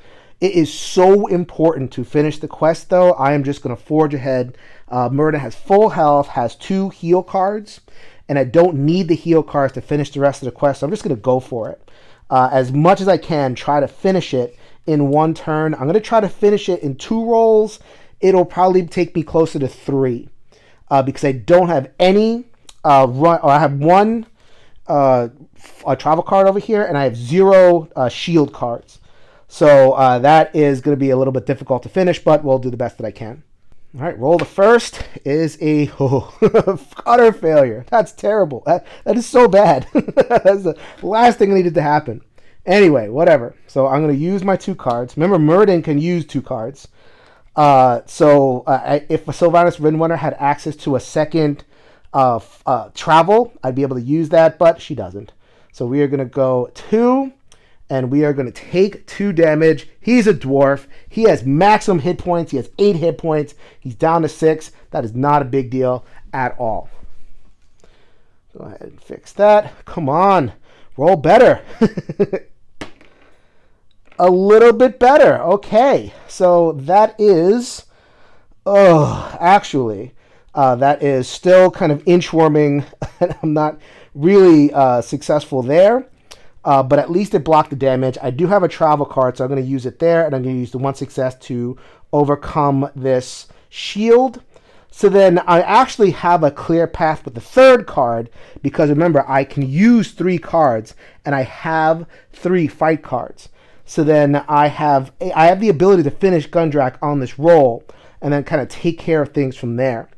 It is so important to finish the quest, though. I am just going to forge ahead. Muradin has full health, has 2 heal cards, and I don't need the heal cards to finish the rest of the quest, so I'm just going to go for it. As much as I can, try to finish it in 1 turn. I'm going to try to finish it in 2 rolls. It'll probably take me closer to 3 because I don't have any I have 1 travel card over here, and I have 0 shield cards. So that is going to be a little bit difficult to finish, but we'll do the best that I can. All right, roll the first is a utter failure. That's terrible. That is so bad. That's the last thing that needed to happen. Anyway, whatever. So I'm going to use my 2 cards. Remember, Muradin can use 2 cards. If Sylvanas Rinrunner had access to a second travel, I'd be able to use that, but she doesn't. So we are going to go 2, and we are going to take 2 damage. He's a dwarf. He has maximum hit points. He has 8 hit points. He's down to 6. That is not a big deal at all. Go ahead and fix that. Come on. Roll better. A little bit better. Okay, so that is, actually, that is still kind of inchworming. I'm not really successful there, but at least it blocked the damage. I do have a travel card, so I'm going to use it there, and I'm going to use the one success to overcome this shield. So then I actually have a clear path with the third card, because remember, I can use 3 cards, and I have 3 fight cards. So then I have the ability to finish Gundrak on this roll and then kind of take care of things from there.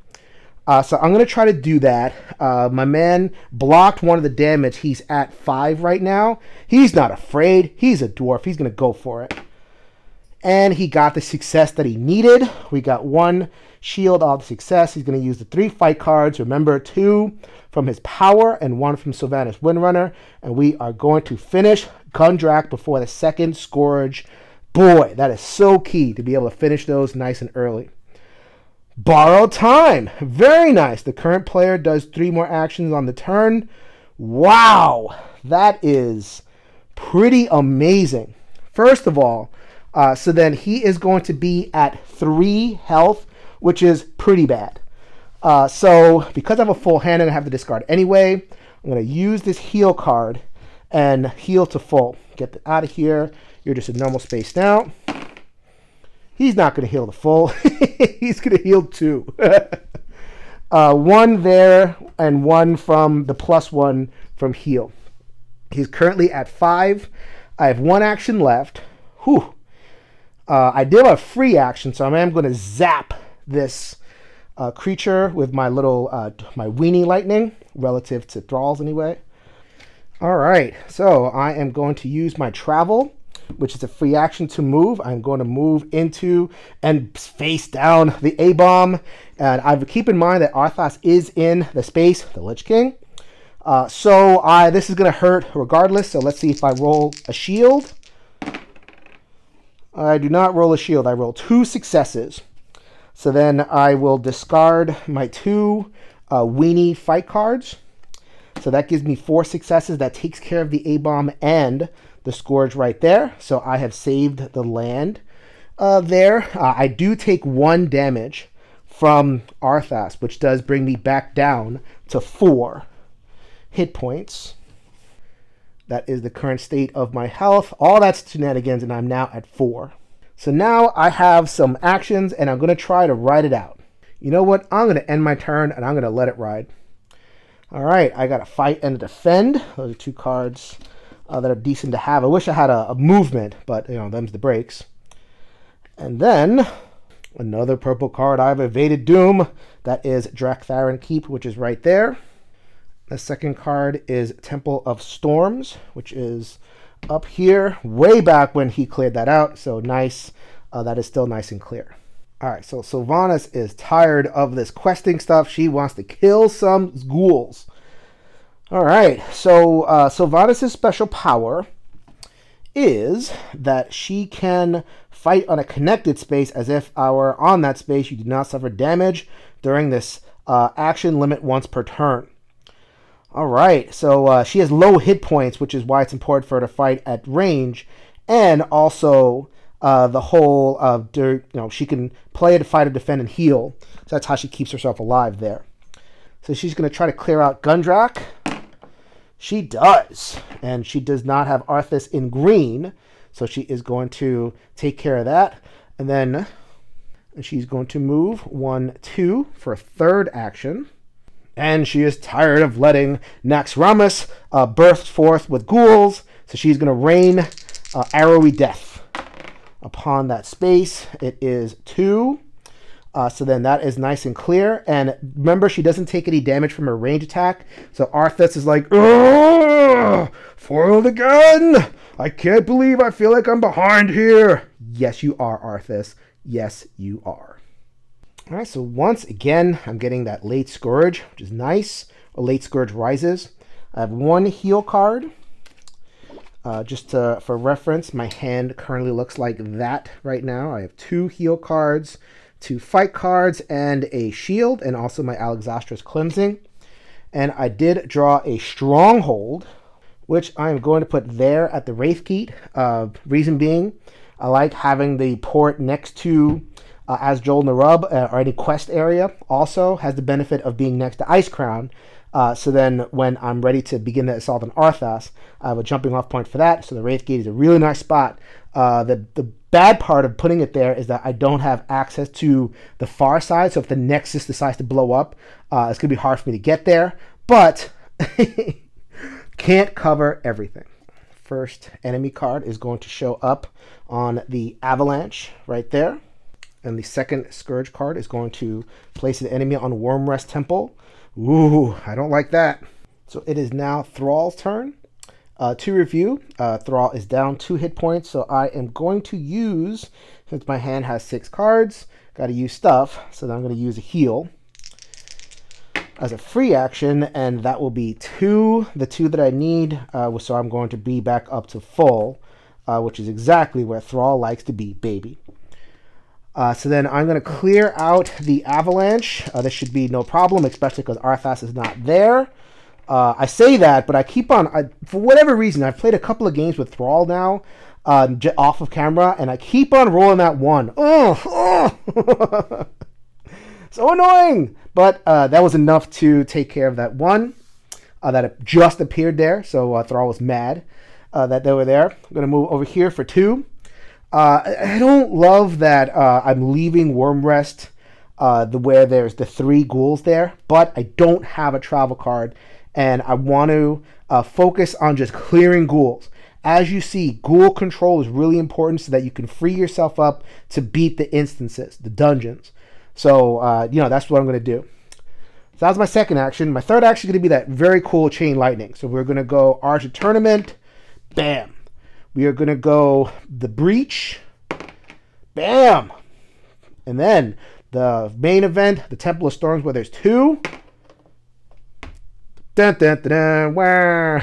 So I'm going to try to do that. My man blocked one of the damage. He's at 5 right now. He's not afraid. He's a dwarf. He's going to go for it. And he got the success that he needed. We got 1 shield off the success. He's going to use the 3 fight cards. Remember, 2 from his power and 1 from Sylvanas Windrunner. And we are going to finish Gundrak before the second Scourge. Boy, that is so key to be able to finish those nice and early. Borrow time. Very nice. The current player does 3 more actions on the turn. Wow, that is pretty amazing. First of all, so then he is going to be at 3 health, which is pretty bad. So because I have a full hand and I have to discard anyway, I'm going to use this heal card and heal to full. Get out of here. You're just in normal space now. He's not going to heal to full. He's going to heal 2. 1 there and 1 from the +1 from heal. He's currently at 5. I have 1 action left. Whew. I did a free action, so I am going to zap this creature with my little my weenie lightning, relative to thralls anyway. All right, so I am going to use my travel, which is a free action to move. I'm going to move into and face down the A-bomb. And I keep in mind that Arthas is in the space, the Lich King. So this is going to hurt regardless. So let's see if I roll a shield. I do not roll a shield. I roll 2 successes. So then I will discard my 2 weenie fight cards. So that gives me 4 successes. That takes care of the A-bomb and the Scourge right there. So I have saved the land there. I do take 1 damage from Arthas, which does bring me back down to 4 hit points. That is the current state of my health. All that's shenanigans, and I'm now at 4. So now I have some actions, and I'm going to try to ride it out. You know what? I'm going to end my turn, and I'm going to let it ride. All right, I got a fight and a defend. Those are 2 cards that are decent to have. I wish I had a movement, but you know, them's the breaks. And then another purple card. I've evaded doom. That is Drak'Tharon Keep, which is right there. The second card is Temple of Storms, which is up here, way back when he cleared that out. So nice. That is still nice and clear. All right, so Sylvanas is tired of this questing stuff. She wants to kill some ghouls. All right, so Sylvanas' special power is that she can fight on a connected space as if I were on that space. You do not suffer damage during this action limit once per turn. All right, so she has low hit points, which is why it's important for her to fight at range, and also the whole she can play to fight or defend and heal. So that's how she keeps herself alive there. So she's going to try to clear out Gundrak. She does, and she does not have Arthas in green, so she is going to take care of that. And then she's going to move 1, 2 for a third action. And she is tired of letting Naxxramas burst forth with ghouls, so she's going to rain arrowy death upon that space. It is 2. So then that is nice and clear. And remember, she doesn't take any damage from her range attack. So Arthas is like, "Ugh, foiled again. I can't believe I feel like I'm behind here." Yes, you are, Arthas. Yes, you are. All right, so once again, I'm getting that late Scourge, which is nice. A late Scourge rises. I have 1 heal card. For reference, my hand currently looks like that right now. I have 2 heal cards, 2 fight cards, and a shield, and also my Alexastra's Cleansing. And I did draw a Stronghold, which I am going to put there at the Wraith Gate. Reason being, I like having the port next to As Joel Narub or any quest area. Also has the benefit of being next to Ice Crown. So then when I'm ready to begin the assault on Arthas, I have a jumping off point for that. So the Wraith Gate is a really nice spot. The bad part of putting it there is that I don't have access to the far side. So if the Nexus decides to blow up, it's going to be hard for me to get there. But can't cover everything. First enemy card is going to show up on the Avalanche right there. And the second Scourge card is going to place an enemy on Wormrest Temple. Ooh, I don't like that. So it is now Thrall's turn. To review, Thrall is down 2 hit points, so I am going to use, since my hand has 6 cards, got to use stuff, so then I'm going to use a heal as a free action, and that will be 2, the 2 that I need, so I'm going to be back up to full, which is exactly where Thrall likes to be, baby. So then I'm going to clear out the Avalanche. This should be no problem, especially because Arthas is not there. I say that, but I keep on, for whatever reason, I've played a couple of games with Thrall now, off of camera, and I keep on rolling that 1. Oh. So annoying! But that was enough to take care of that 1 that just appeared there, so Thrall was mad that they were there. I'm going to move over here for 2. I don't love that I'm leaving Wormrest where there's the 3 ghouls there, but I don't have a travel card, and I want to focus on just clearing ghouls. As you see, ghoul control is really important so that you can free yourself up to beat the instances, the dungeons. So, that's what I'm going to do. So that was my second action. My third action is going to be that very cool Chain Lightning. So we're going to go Arch of Tournament. Bam. We are going to go the Breach. Bam. And then the main event, the Temple of Storms, where there's 2. Dun, dun, dun, dun, wah.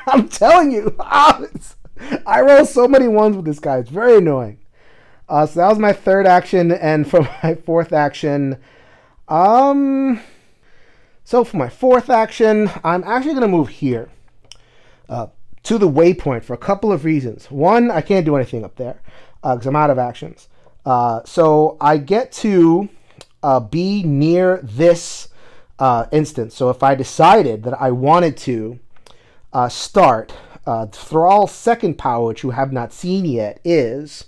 I'm telling you, I roll so many 1s with this guy. It's very annoying. So that was my third action, and for my fourth action, I'm actually going to move here to the waypoint for a couple of reasons. One, I can't do anything up there because I'm out of actions. So I get to be near this instance. So if I decided that I wanted to start, Thrall's second power, which you have not seen yet, is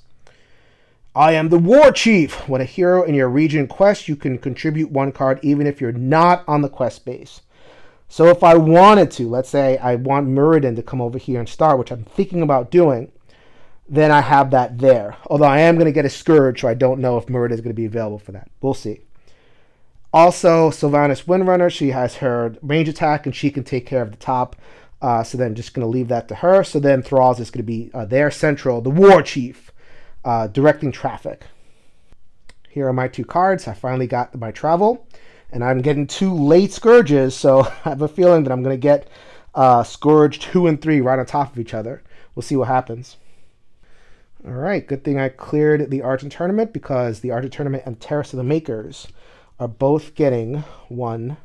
I am the War Chief. When a hero in your region quests, you can contribute 1 card even if you're not on the quest base. So if I wanted to, let's say I want Muradin to come over here and start, which I'm thinking about doing, then I have that there. Although I am going to get a Scourge, so I don't know if Muradin is going to be available for that. We'll see. Also, Sylvanas Windrunner, she has her range attack, and she can take care of the top. So then just going to leave that to her. So then Thrall's is going to be there central, the War Chief. Directing traffic. Here are my 2 cards. I finally got my travel, and I'm getting 2 late Scourges, so I have a feeling that I'm going to get Scourge 2 and 3 right on top of each other. We'll see what happens. All right, good thing I cleared the Argent Tournament, because the Argent Tournament and Terrace of the Makers are both getting 1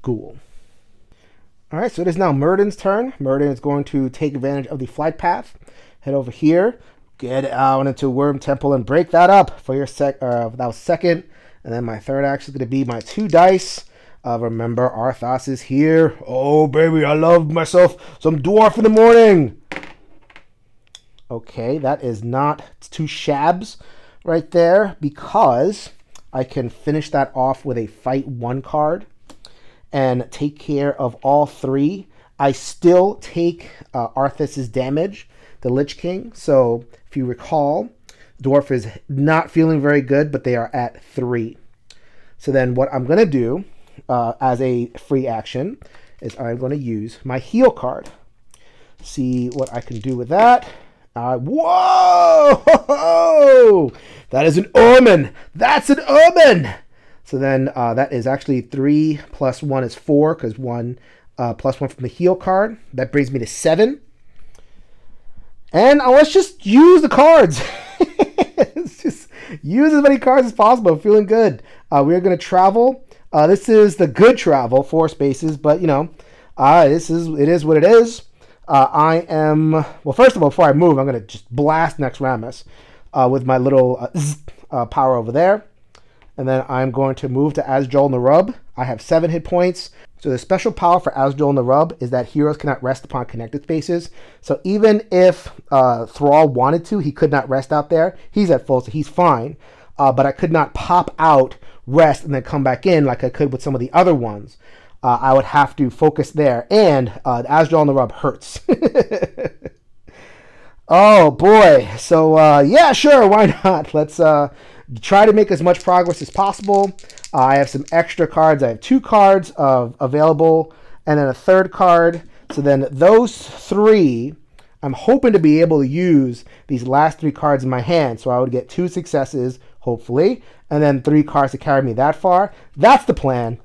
ghoul. All right, so it is now Muradin's turn. Muradin is going to take advantage of the flight path. Head over here. Get out into Worm Temple and break that up for your that was second. And then my third action is going to be my 2 dice. Remember, Arthas is here. Oh, baby, I love myself some dwarf in the morning. Okay, that is not 2 shabs right there, because I can finish that off with a Fight 1 card and take care of all 3. I still take Arthas's damage, the Lich King. So if you recall, Dwarf is not feeling very good, but they are at 3. So then what I'm going to do as a free action is I'm going to use my heal card. See what I can do with that. Whoa! That is an omen! That's an omen! So then that is actually 3 plus 1 is 4, because 1 plus 1 from the heal card. That brings me to 7. And let's just use the cards. Let's just use as many cards as possible. I'm feeling good. We are going to travel. This is the good travel, 4 spaces, but it is what it is. well, first of all, before I move, I'm going to just blast Nexramus with my little power over there. And then I'm going to move to Azjol Narub. I have 7 hit points. So the special power for Azjol Narub is that heroes cannot rest upon connected spaces. So even if Thrall wanted to, he could not rest out there. He's at full, so he's fine. But I could not pop out, rest, and then come back in like I could with some of the other ones. I would have to focus there. And Azjol Narub hurts. Oh, boy. So, yeah, sure, why not? Let's try to make as much progress as possible. I have some extra cards. I have 2 cards available and then a 3rd card. So then those 3, I'm hoping to be able to use these last 3 cards in my hand. So I would get 2 successes, hopefully, and then 3 cards to carry me that far. That's the plan.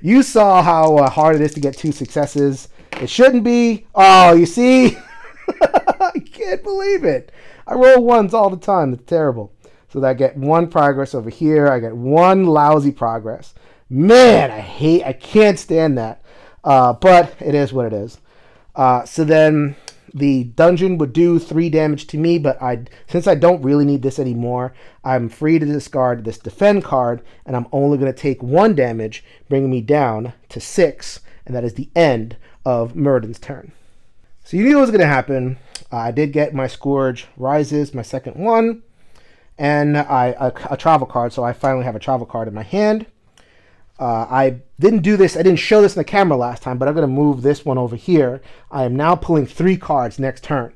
You saw how hard it is to get 2 successes. It shouldn't be. Oh, you see? I can't believe it. I roll 1s all the time. It's terrible. So that I get 1 progress over here. I get 1 lousy progress. Man, I can't stand that. But it is what it is. So then the dungeon would do 3 damage to me, but since I don't really need this anymore, I'm free to discard this defend card, and I'm only going to take 1 damage, bringing me down to 6, and that is the end of Muradin's turn. So you knew what was going to happen. I did get my Scourge Rises, my 2nd one, and a travel card, so I finally have a travel card in my hand. I didn't do this, I didn't show this in the camera last time, but I'm going to move this one over here. I am now pulling 3 cards next turn.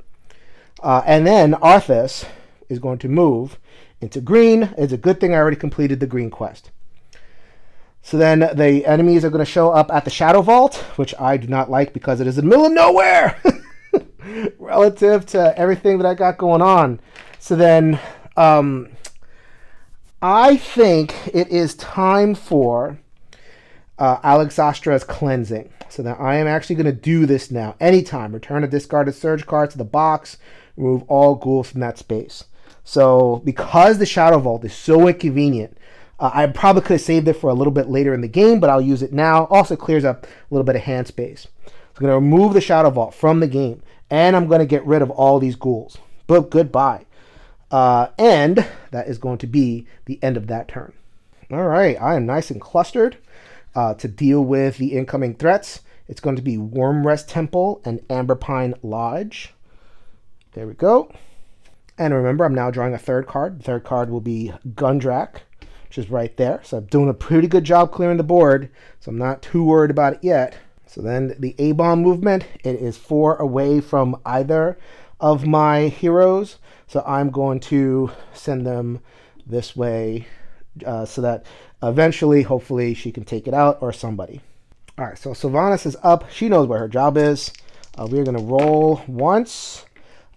And then Arthas is going to move into green. It's a good thing I already completed the green quest. So then the enemies are going to show up at the Shadow Vault, which I do not like because it is in the middle of nowhere relative to everything that I got going on. So then I think it is time for Alexastra's Cleansing. So now I am actually going to do this now. Anytime. Return a discarded Surge card to the box. Remove all ghouls from that space. So because the Shadow Vault is so inconvenient, I probably could have saved it for a little bit later in the game, but I'll use it now. Also clears up a little bit of hand space. So I'm going to remove the Shadow Vault from the game, and I'm going to get rid of all these ghouls. But goodbye. And that is going to be the end of that turn. All right, I am nice and clustered to deal with the incoming threats. It's going to be Wormrest Temple and Amberpine Lodge. There we go. And remember, I'm now drawing a 3rd card. The 3rd card will be Gundrak, which is right there. So I'm doing a pretty good job clearing the board, so I'm not too worried about it yet. So then the A-Bomb movement, it is 4 away from either of my heroes. So I'm going to send them this way so that eventually, hopefully, she can take it out or somebody. All right, so Sylvanas is up. She knows where her job is. We're going to roll once.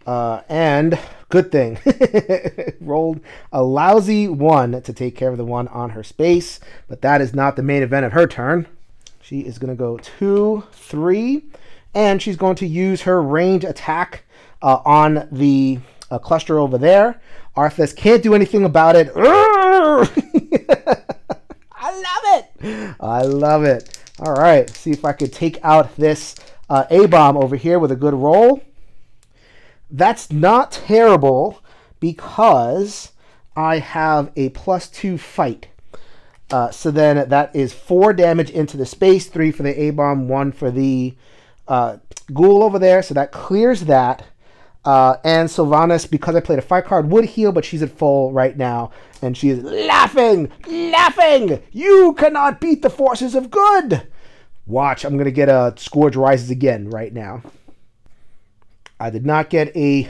And good thing, rolled a lousy 1 to take care of the one on her space. But that is not the main event of her turn. She is going to go 2, 3. And she's going to use her range attack on the cluster over there. Arthas can't do anything about it. I love it. I love it. All right, see if I could take out this A-Bomb over here with a good roll. That's not terrible because I have a +2 fight. So then that is 4 damage into the space, 3 for the A-Bomb, 1 for the ghoul over there. So that clears that. And Sylvanas, because I played a fight card, would heal, but she's at full right now. And she is laughing, laughing. You cannot beat the forces of good. Watch, I'm going to get a Scourge Rises again right now. I did not get a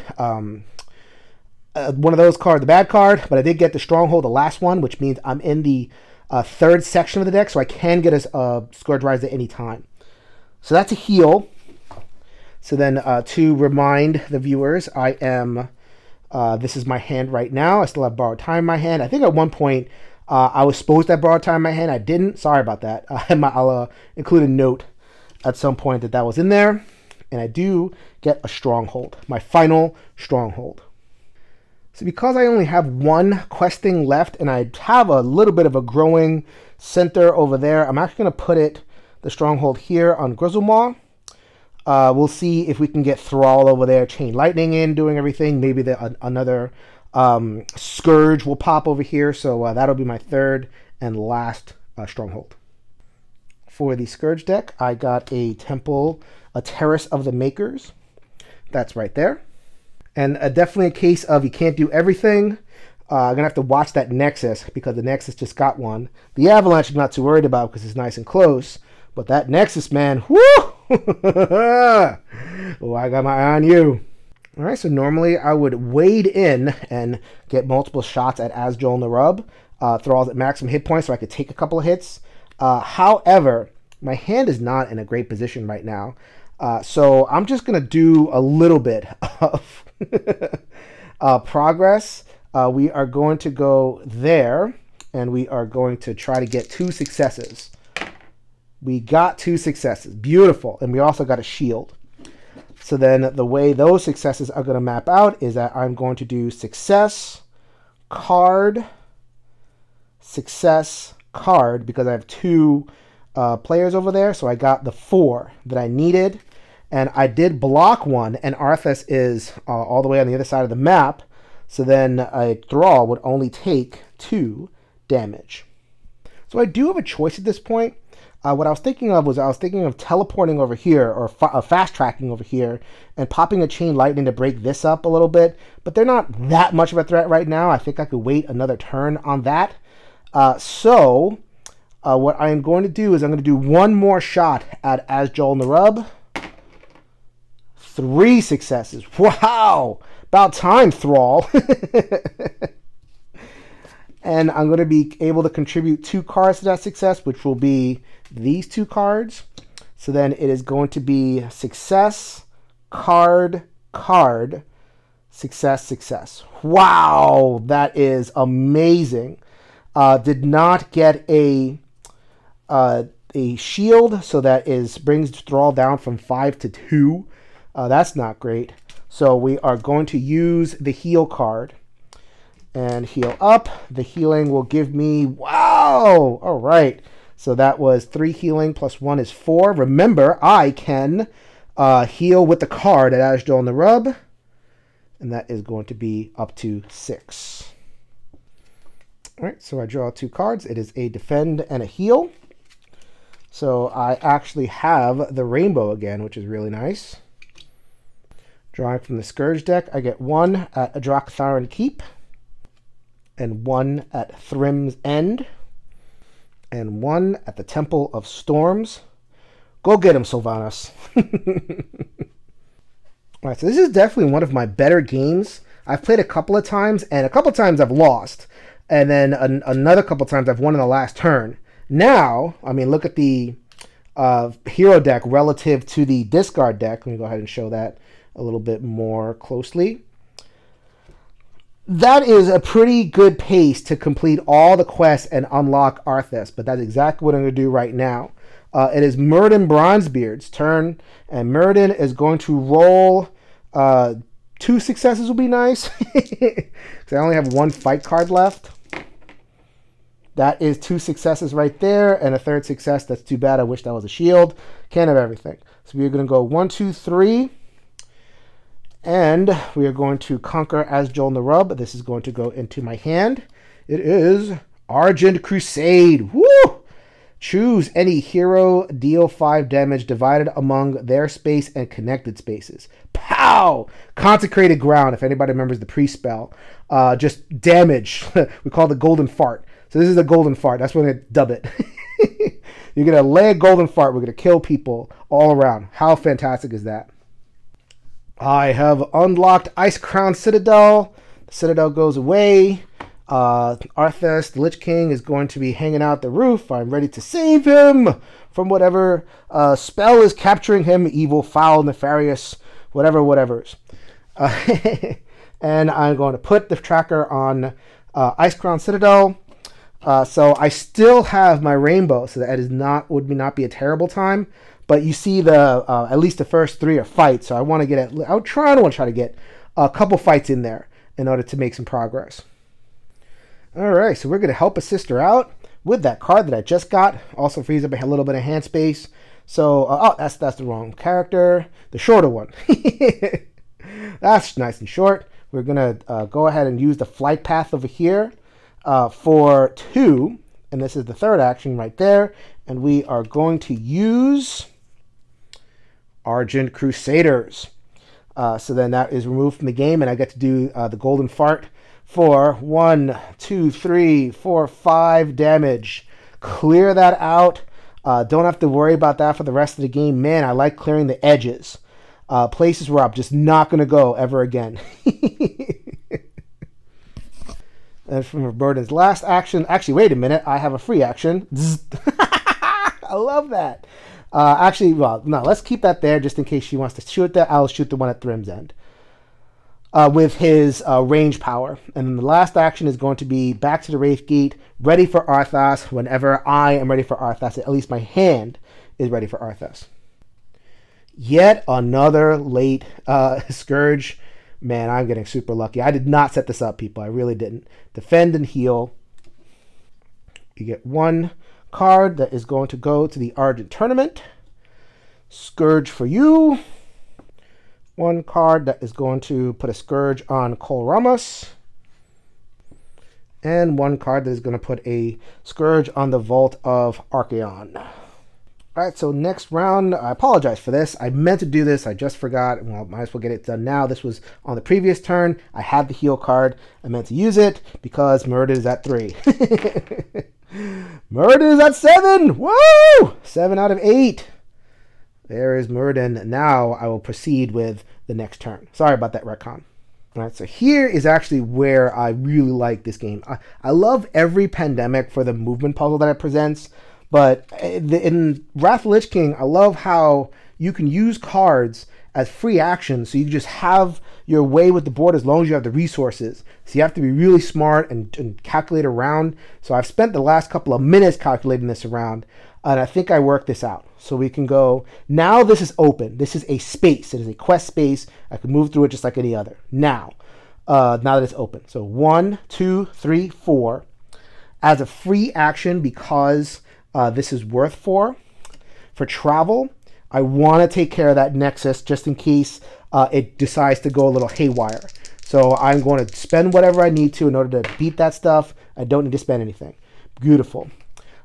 one of those cards, the bad card, but I did get the Stronghold, the last one, which means I'm in the 3rd section of the deck, so I can get a Scourge Rise at any time. So that's a heal. So then to remind the viewers, I am, this is my hand right now. I still have Borrowed Time in my hand. I think at one point I was supposed to have Borrowed Time in my hand. I didn't. Sorry about that. I'll include a note at some point that was in there. And I do get a Stronghold, my final Stronghold. So because I only have 1 questing left and I have a little bit of a growing center over there, I'm actually going to put the Stronghold here on Grizzlemaw. We'll see if we can get Thrall over there, Chain Lightning in, doing everything. Maybe another Scourge will pop over here. So that'll be my third and last stronghold. For the Scourge deck, I got a Temple, a Terrace of the Makers. That's right there. And definitely a case of you can't do everything. I'm going to have to watch that Nexus because the Nexus just got one. The Avalanche I'm not too worried about because it's nice and close. But that Nexus, man, whoo! Oh, I got my eye on you. All right, so normally I would wade in and get multiple shots at Azjol and the Rub. Thralls at maximum hit points so I could take a couple of hits. However, my hand is not in a great position right now. So I'm just going to do a little bit of progress. We are going to go there, and we are going to try to get 2 successes. We got 2 successes. Beautiful. And we also got a shield. So then the way those successes are going to map out is that I'm going to do success, card, success, card, because I have 2 players over there. So I got the 4 that I needed. And I did block one, and Arthas is all the way on the other side of the map. So then a Thrall would only take 2 damage. So I do have a choice at this point. What I was thinking of was teleporting over here or fast tracking over here and popping a Chain Lightning to break this up a little bit. But they're not that much of a threat right now. I think I could wait another turn on that. So what I am going to do is I'm going to do one more shot at Azjol and the Rub. 3 successes. Wow! About time, Thrall. And I'm going to be able to contribute 2 cards to that success, which will be these 2 cards. So then it is going to be success, card, card, success, success. Wow! That is amazing. Did not get a shield, so that brings Thrall down from 5 to 2. That's not great. So we are going to use the heal card and heal up. The healing will give me, wow! All right. So that was 3 healing plus 1 is 4. Remember, I can heal with the card at Azjol and the Rub. And that is going to be up to 6. All right, so I draw 2 cards. It is a defend and a heal. So I actually have the rainbow again, which is really nice. Drawing from the Scourge deck, I get 1 at Adrak'Tharon Keep, and 1 at Thrim's End, and 1 at the Temple of Storms. Go get him, Sylvanas. All right, so this is definitely one of my better games. I've played a couple of times, and a couple of times I've lost, and then another couple of times I've won in the last turn. Now, I mean, look at the hero deck relative to the discard deck. Let me go ahead and show that a little bit more closely. That is a pretty good pace to complete all the quests and unlock Arthas, but that's exactly what I'm going to do right now. It is Myrddin Bronzebeard's turn, and Myrddin is going to roll 2 successes will be nice, because I only have 1 fight card left. That is 2 successes right there, and a 3rd success. That's too bad. I wish that was a shield. Can't have everything. So we're going to go 1, 2, 3. And we are going to conquer Azjol and the Rub. This is going to go into my hand. It is Argent Crusade. Woo! Choose any hero, deal 5 damage divided among their space and connected spaces. Pow! Consecrated Ground, if anybody remembers the pre-spell. Just damage. We call it the Golden Fart. So this is the Golden Fart. That's what we're going to dub it. You're going to lay a Golden Fart. We're going to kill people all around. How fantastic is that? I have unlocked Icecrown Citadel. The Citadel goes away. Arthas, the Lich King, is going to be hanging out the roof. I'm ready to save him from whatever spell is capturing him. Evil, foul, nefarious, whatever's. And I'm going to put the tracker on Icecrown Citadel. So I still have my rainbow, so that would not be a terrible time. But you see at least the first 3 are fights, so I want to get want to try to get a couple fights in there in order to make some progress. All right, so we're going to help a sister out with that card that I just got. Also frees up a little bit of hand space. So, oh, that's the wrong character. The shorter one. That's nice and short. We're going to go ahead and use the flight path over here for 2. And this is the third action right there. And we are going to use Argent Crusaders. So then that is removed from the game, and I get to do the golden fart for 1, 2, 3, 4, 5 damage. Clear that out. Don't have to worry about that for the rest of the game. Man, I like clearing the edges. Places where I'm just not going to go ever again. And from Roberta's last action, actually, wait a minute, I have a free action. I love that. Actually, well, no, let's keep that there just in case she wants to shoot that. I'll shoot the one at Thrim's end with his range power. And then the last action is going to be back to the Wraith Gate, ready for Arthas whenever I am ready for Arthas. At least my hand is ready for Arthas. Yet another late Scourge. Man, I'm getting super lucky. I did not set this up, people. I really didn't. Defend and heal. You get 1 card that is going to go to the Argent Tournament. Scourge for you. 1 card that is going to put a Scourge on Cole Ramos. And 1 card that is going to put a Scourge on the Vault of Archaon. Alright, so next round, I apologize for this. I meant to do this, I just forgot. Well, might as well get it done now. This was on the previous turn. I had the heal card. I meant to use it because Murder is at 3. Murder is at 7! Woo! 7 out of 8. There is Murden. Now I will proceed with the next turn. Sorry about that retcon. Alright, so here is actually where I really like this game. I love every pandemic for the movement puzzle that it presents. But in Wrath of the Lich King, I love how you can use cards as free actions, so you can just have your way with the board as long as you have the resources. So you have to be really smart and calculate around. So I've spent the last couple of minutes calculating this around, and I think I worked this out. So we can go, now this is open. This is a space. It is a quest space. I can move through it just like any other. Now that it's open. So 1, 2, 3, 4. As a free action, because this is worth 4. For travel, I want to take care of that Nexus just in case it decides to go a little haywire. So I'm going to spend whatever I need to in order to beat that stuff. I don't need to spend anything. Beautiful.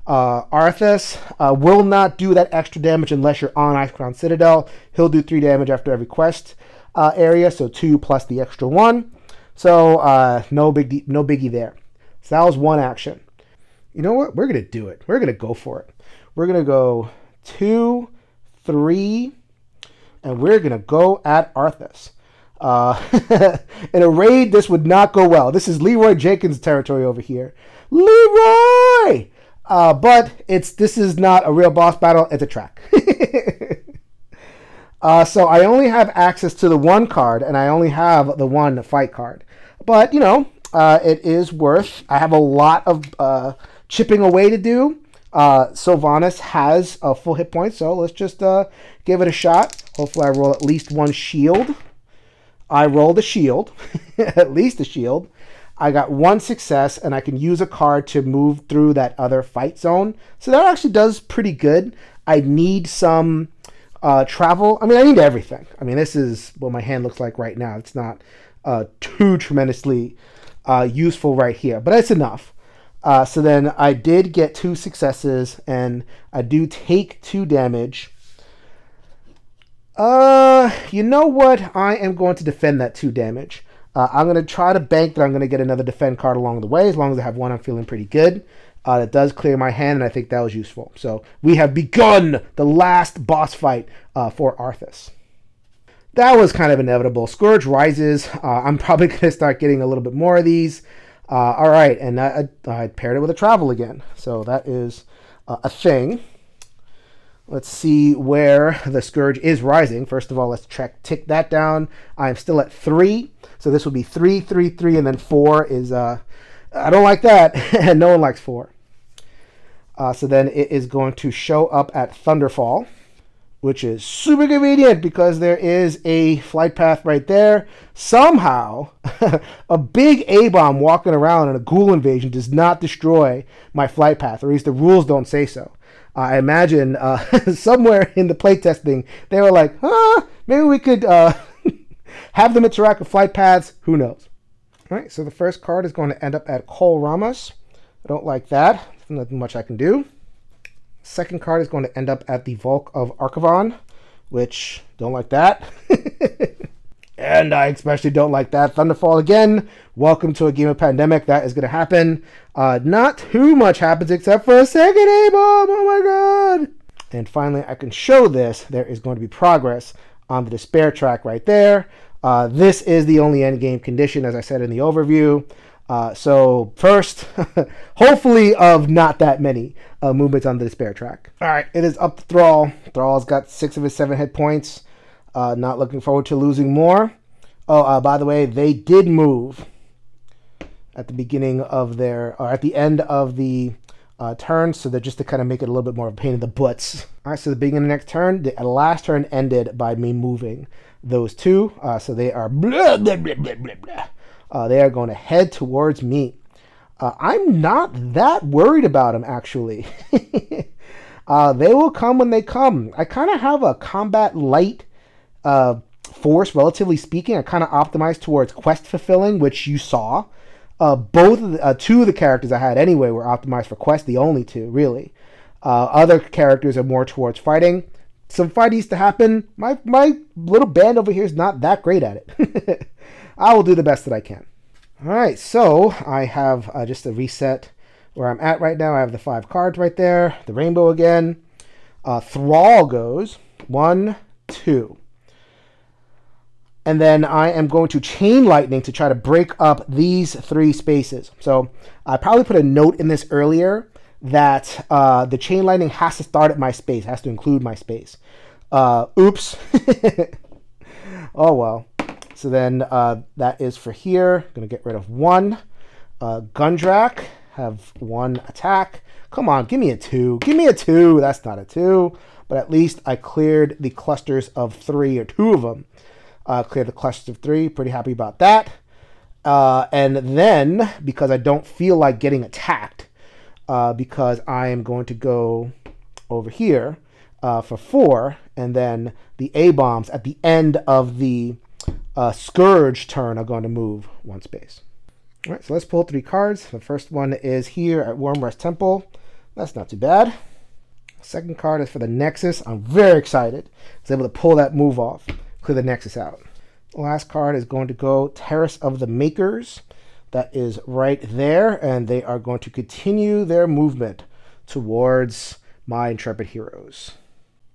Arthas will not do that extra damage unless you're on Ice Crown Citadel. He'll do 3 damage after every quest area, so 2 plus the extra 1. So no biggie there. So that was 1 action. You know what? We're going to do it. We're going to go for it. We're going to go 2, 3, and we're going to go at Arthas. In a raid, this would not go well. This is Leroy Jenkins territory over here. Leroy! But this is not a real boss battle. It's a track. So I only have access to the 1 card, and I only have the 1 fight card. But, you know, it is worth. I have a lot of chipping away to do. Sylvanas has a full hit point, so let's just give it a shot. Hopefully I roll at least 1 shield. I rolled a shield, at least a shield. I got 1 success, and I can use a card to move through that other fight zone. So that actually does pretty good. I need some travel. I mean, I need everything. I mean, this is what my hand looks like right now. It's not too tremendously useful right here, but it's enough. So then I did get 2 successes, and I do take 2 damage. You know what? I am going to defend that 2 damage. I'm going to try to bank that I'm going to get another defend card along the way. As long as I have 1, I'm feeling pretty good. It does clear my hand, and I think that was useful. So we have begun the last boss fight for Arthas. That was kind of inevitable. Scourge rises. I'm probably going to start getting a little bit more of these. All right, and I paired it with a travel again. So that is a thing. Let's see where the Scourge is rising. First of all, let's tick that down. I'm still at 3. So this will be 3, 3, 3, and then 4 is... I don't like that. And no one likes 4. So then it is going to show up at Thunderfall, which is super convenient because there is a flight path right there. Somehow, a big A-bomb walking around in a ghoul invasion does not destroy my flight path, or at least the rules don't say so. I imagine somewhere in the playtesting, they were like, maybe we could have them interact with flight paths. Who knows? All right, so the first card is going to end up at Cole Ramos. I don't like that. There's nothing much I can do. Second card is going to end up at the Volk of Archivon, which don't like that. And I especially don't like that. Thunderfall again. Welcome to a game of pandemic. That is going to happen. Not too much happens except for a second A-bomb. Oh my god. And finally, I can show this. There is going to be progress on the despair track right there. This is the only end game condition, as I said in the overview. So first, hopefully of not that many movements on the despair track. All right, it is up to Thrall. Thrall's got 6 of his 7 hit points. Not looking forward to losing more. Oh, by the way, they did move at the beginning of their, or at the end of the turn, so that just to kind of make it a little bit more of a pain in the butts. All right, so the beginning of the next turn, the last turn ended by me moving those two. So they are blah, blah, blah, blah, blah, blah. They are going to head towards me. I'm not that worried about them, actually. They will come when they come. I kind of have a combat light force, relatively speaking. I kind of optimized towards quest fulfilling, which you saw. Both of the, 2 of the characters I had anyway were optimized for quest, the only 2, really. Other characters are more towards fighting. Some fight needs to happen. My little band over here is not that great at it. I will do the best that I can. All right, so I have just a reset where I'm at right now. I have the 5 cards right there. The rainbow again. Thrall goes 1, 2. And then I am going to Chain Lightning to try to break up these 3 spaces. So I probably put a note in this earlier that the Chain Lightning has to start at my space, has to include my space. Oops. Oh, well. So then that is for here. Going to get rid of 1. Gundrak, have 1 attack. Come on, give me a 2. Give me a 2. That's not a 2. But at least I cleared the clusters of 3, or 2 of them. Clear the clusters of 3. Pretty happy about that. And then, because I don't feel like getting attacked, because I am going to go over here for 4, and then the A-bombs at the end of the Scourge turn are going to move 1 space. All right, so let's pull 3 cards. The first one is here at Wormrest Temple. That's not too bad. Second card is for the Nexus. I'm very excited. I was able to pull that move off. Clear the Nexus out. The last card is going to go Terrace of the Makers. That is right there, and they are going to continue their movement towards my Intrepid Heroes.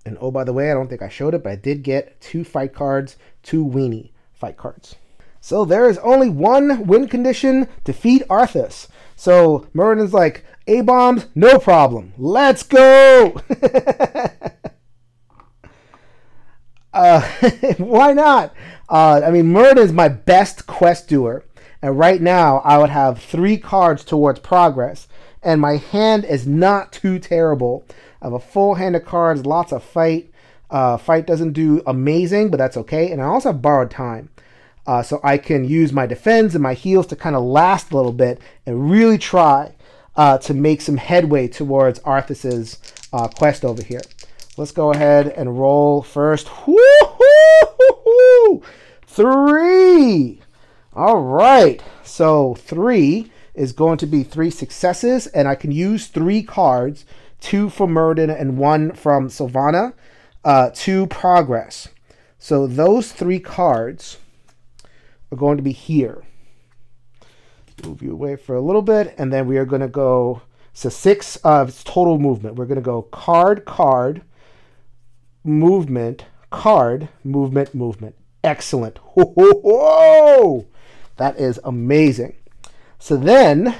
And oh, by the way, I don't think I showed it, but I did get 2 fight cards, 2 weenie fight cards. So there is only 1 win condition: defeat Arthas. So Muradin's like, A-bombs, no problem. Let's go! Why not? I mean, Muradin is my best quest doer. And right now, I would have 3 cards towards progress. And my hand is not too terrible. I have a full hand of cards, lots of fight. Fight doesn't do amazing, but that's okay. And I also have borrowed time. So I can use my defense and my heals to kind of last a little bit and really try to make some headway towards Arthas's quest over here. Let's go ahead and roll first. Woo-hoo-hoo-hoo! 3! All right. So 3 is going to be 3 successes, and I can use 3 cards, 2 from Muradin and 1 from Sylvana, to progress. So those 3 cards are going to be here. Move you away for a little bit, and then we are going to go, so 6 of total movement. We're going to go card, card, movement, card, movement, movement. Excellent. Whoa! That is amazing. So then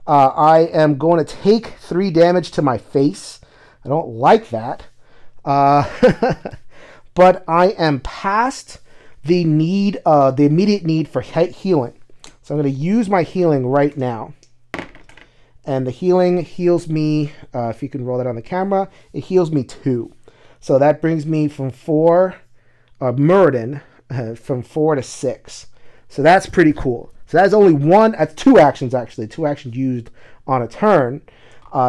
I am going to take 3 damage to my face. I don't like that. But I am past the need, the immediate need for healing. So I'm going to use my healing right now. And the healing heals me, if you can roll that on the camera, it heals me 2. So that brings me from 4, Muradin, from 4 to 6. So that's pretty cool. So that's only 1, that's 2 actions actually, 2 actions used on a turn.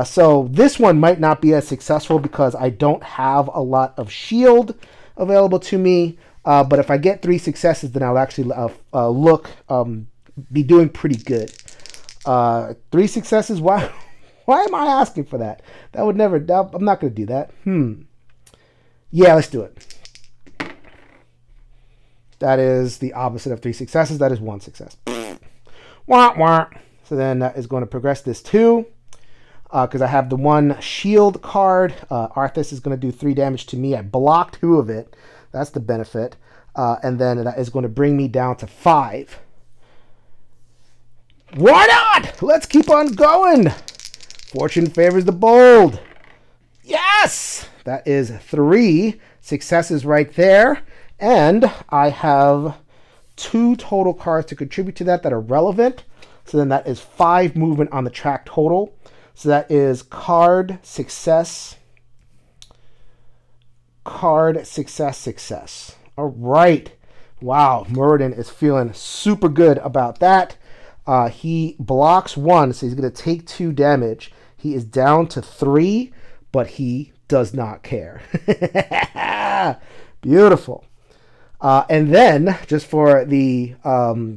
So this one might not be as successful because I don't have a lot of shield available to me. But if I get 3 successes, then I'll actually be doing pretty good. 3 successes? Why am I asking for that? That would never, I'm not going to do that. Yeah, let's do it. That is the opposite of 3 successes. That is 1 success. Wah, wah. So then that is going to progress this 2. Because I have the 1 shield card. Arthas is going to do 3 damage to me. I blocked 2 of it. That's the benefit. And then that is going to bring me down to 5. Why not? Let's keep on going. Fortune favors the bold. Yes! That is 3 successes right there. And I have 2 total cards to contribute to that are relevant. So then that is 5 movement on the track total. So that is card, success, success. All right. Wow, Muradin is feeling super good about that. He blocks 1, so he's going to take 2 damage. He is down to 3, but he does not care. Beautiful. And then, just for the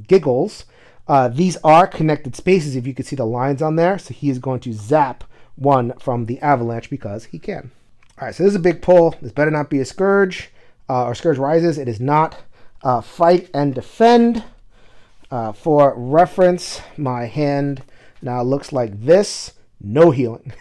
giggles, these are connected spaces, if you can see the lines on there. So he is going to zap 1 from the avalanche because he can. All right, so this is a big pull. This better not be a Scourge or Scourge Rises. It is not. Fight and defend. For reference, my hand now looks like this. No healing.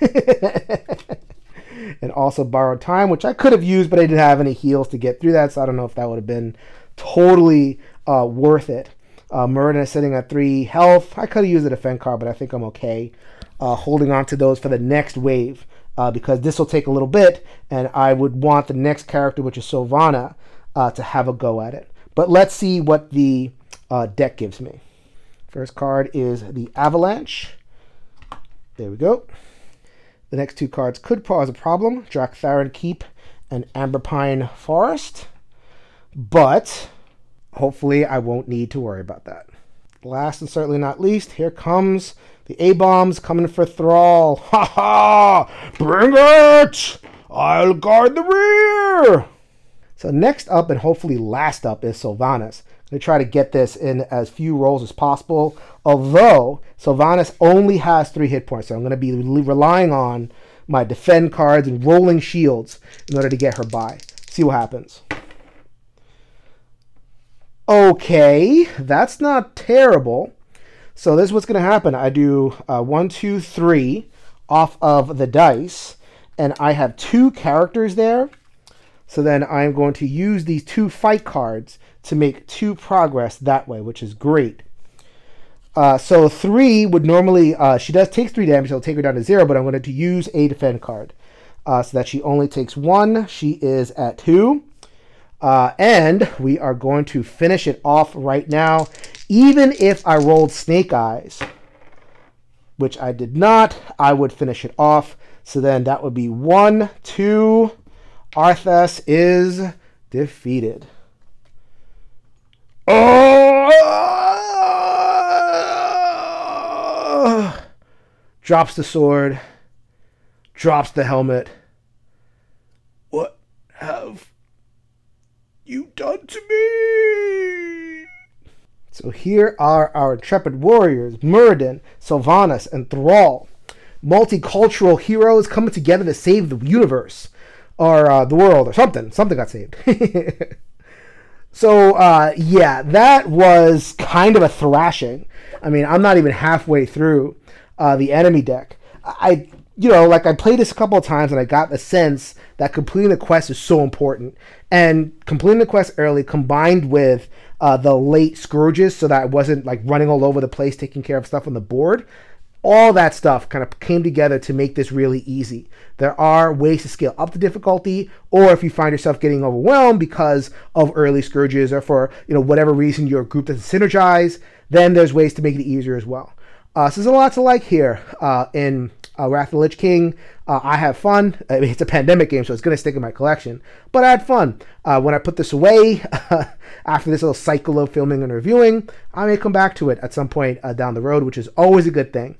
And also borrowed time, which I could have used, but I didn't have any heals to get through that, so I don't know if that would have been totally worth it. Muradin is sitting at 3 health. I could have used a defend card, but I think I'm okay holding on to those for the next wave because this will take a little bit, and I would want the next character, which is Sylvana, to have a go at it. But let's see what the deck gives me. First card is the Avalanche. There we go. The next 2 cards could pose a problem. Drak'Tharon Keep and Amberpine Forest. But hopefully I won't need to worry about that. Last and certainly not least, here comes the A-bombs coming for Thrall. Ha ha! Bring it! I'll guard the rear! So next up, and hopefully last up, is Sylvanas. I'm going to try to get this in as few rolls as possible. Although Sylvanas only has 3 hit points, so I'm going to be relying on my defend cards and rolling shields in order to get her by. See what happens. Okay, that's not terrible. So this is what's going to happen. I do 1, 2, 3 off of the dice, and I have 2 characters there. So then I'm going to use these 2 fight cards to make 2 progress that way, which is great. So 3 would normally, she does take 3 damage, it'll take her down to 0, but I'm going to use a defend card. So that she only takes 1, she is at 2. And we are going to finish it off right now. Even if I rolled Snake Eyes, which I did not, I would finish it off. So then that would be 1, 2, Arthas is defeated. Oh! Drops the sword. Drops the helmet. What have you done to me? So here are our intrepid warriors, Muradin, Sylvanas, and Thrall. Multicultural heroes coming together to save the universe. Or the world, or something. Something got saved. So, yeah, that was kind of a thrashing. I mean, I'm not even halfway through the enemy deck. I played this a couple of times, and I got the sense that completing the quest is so important. And completing the quest early, combined with the late Scourges, so that I wasn't like running all over the place, taking care of stuff on the board, all that stuff kind of came together to make this really easy. There are ways to scale up the difficulty, or if you find yourself getting overwhelmed because of early Scourges, or for whatever reason your group doesn't synergize, then there's ways to make it easier as well. So there's a lot to like here in Wrath of the Lich King. I have fun. I mean, it's a pandemic game, so it's going to stick in my collection. But I had fun. When I put this away, after this little cycle of filming and reviewing, I may come back to it at some point down the road, which is always a good thing.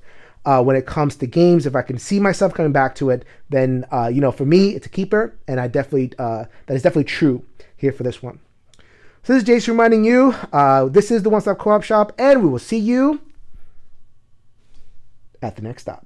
when it comes to games. If I can see myself coming back to it, then for me, it's a keeper, and I definitely that is definitely true here for this one. So this is Jason reminding you, this is the One Stop Co-op Shop, and we will see you at the next stop.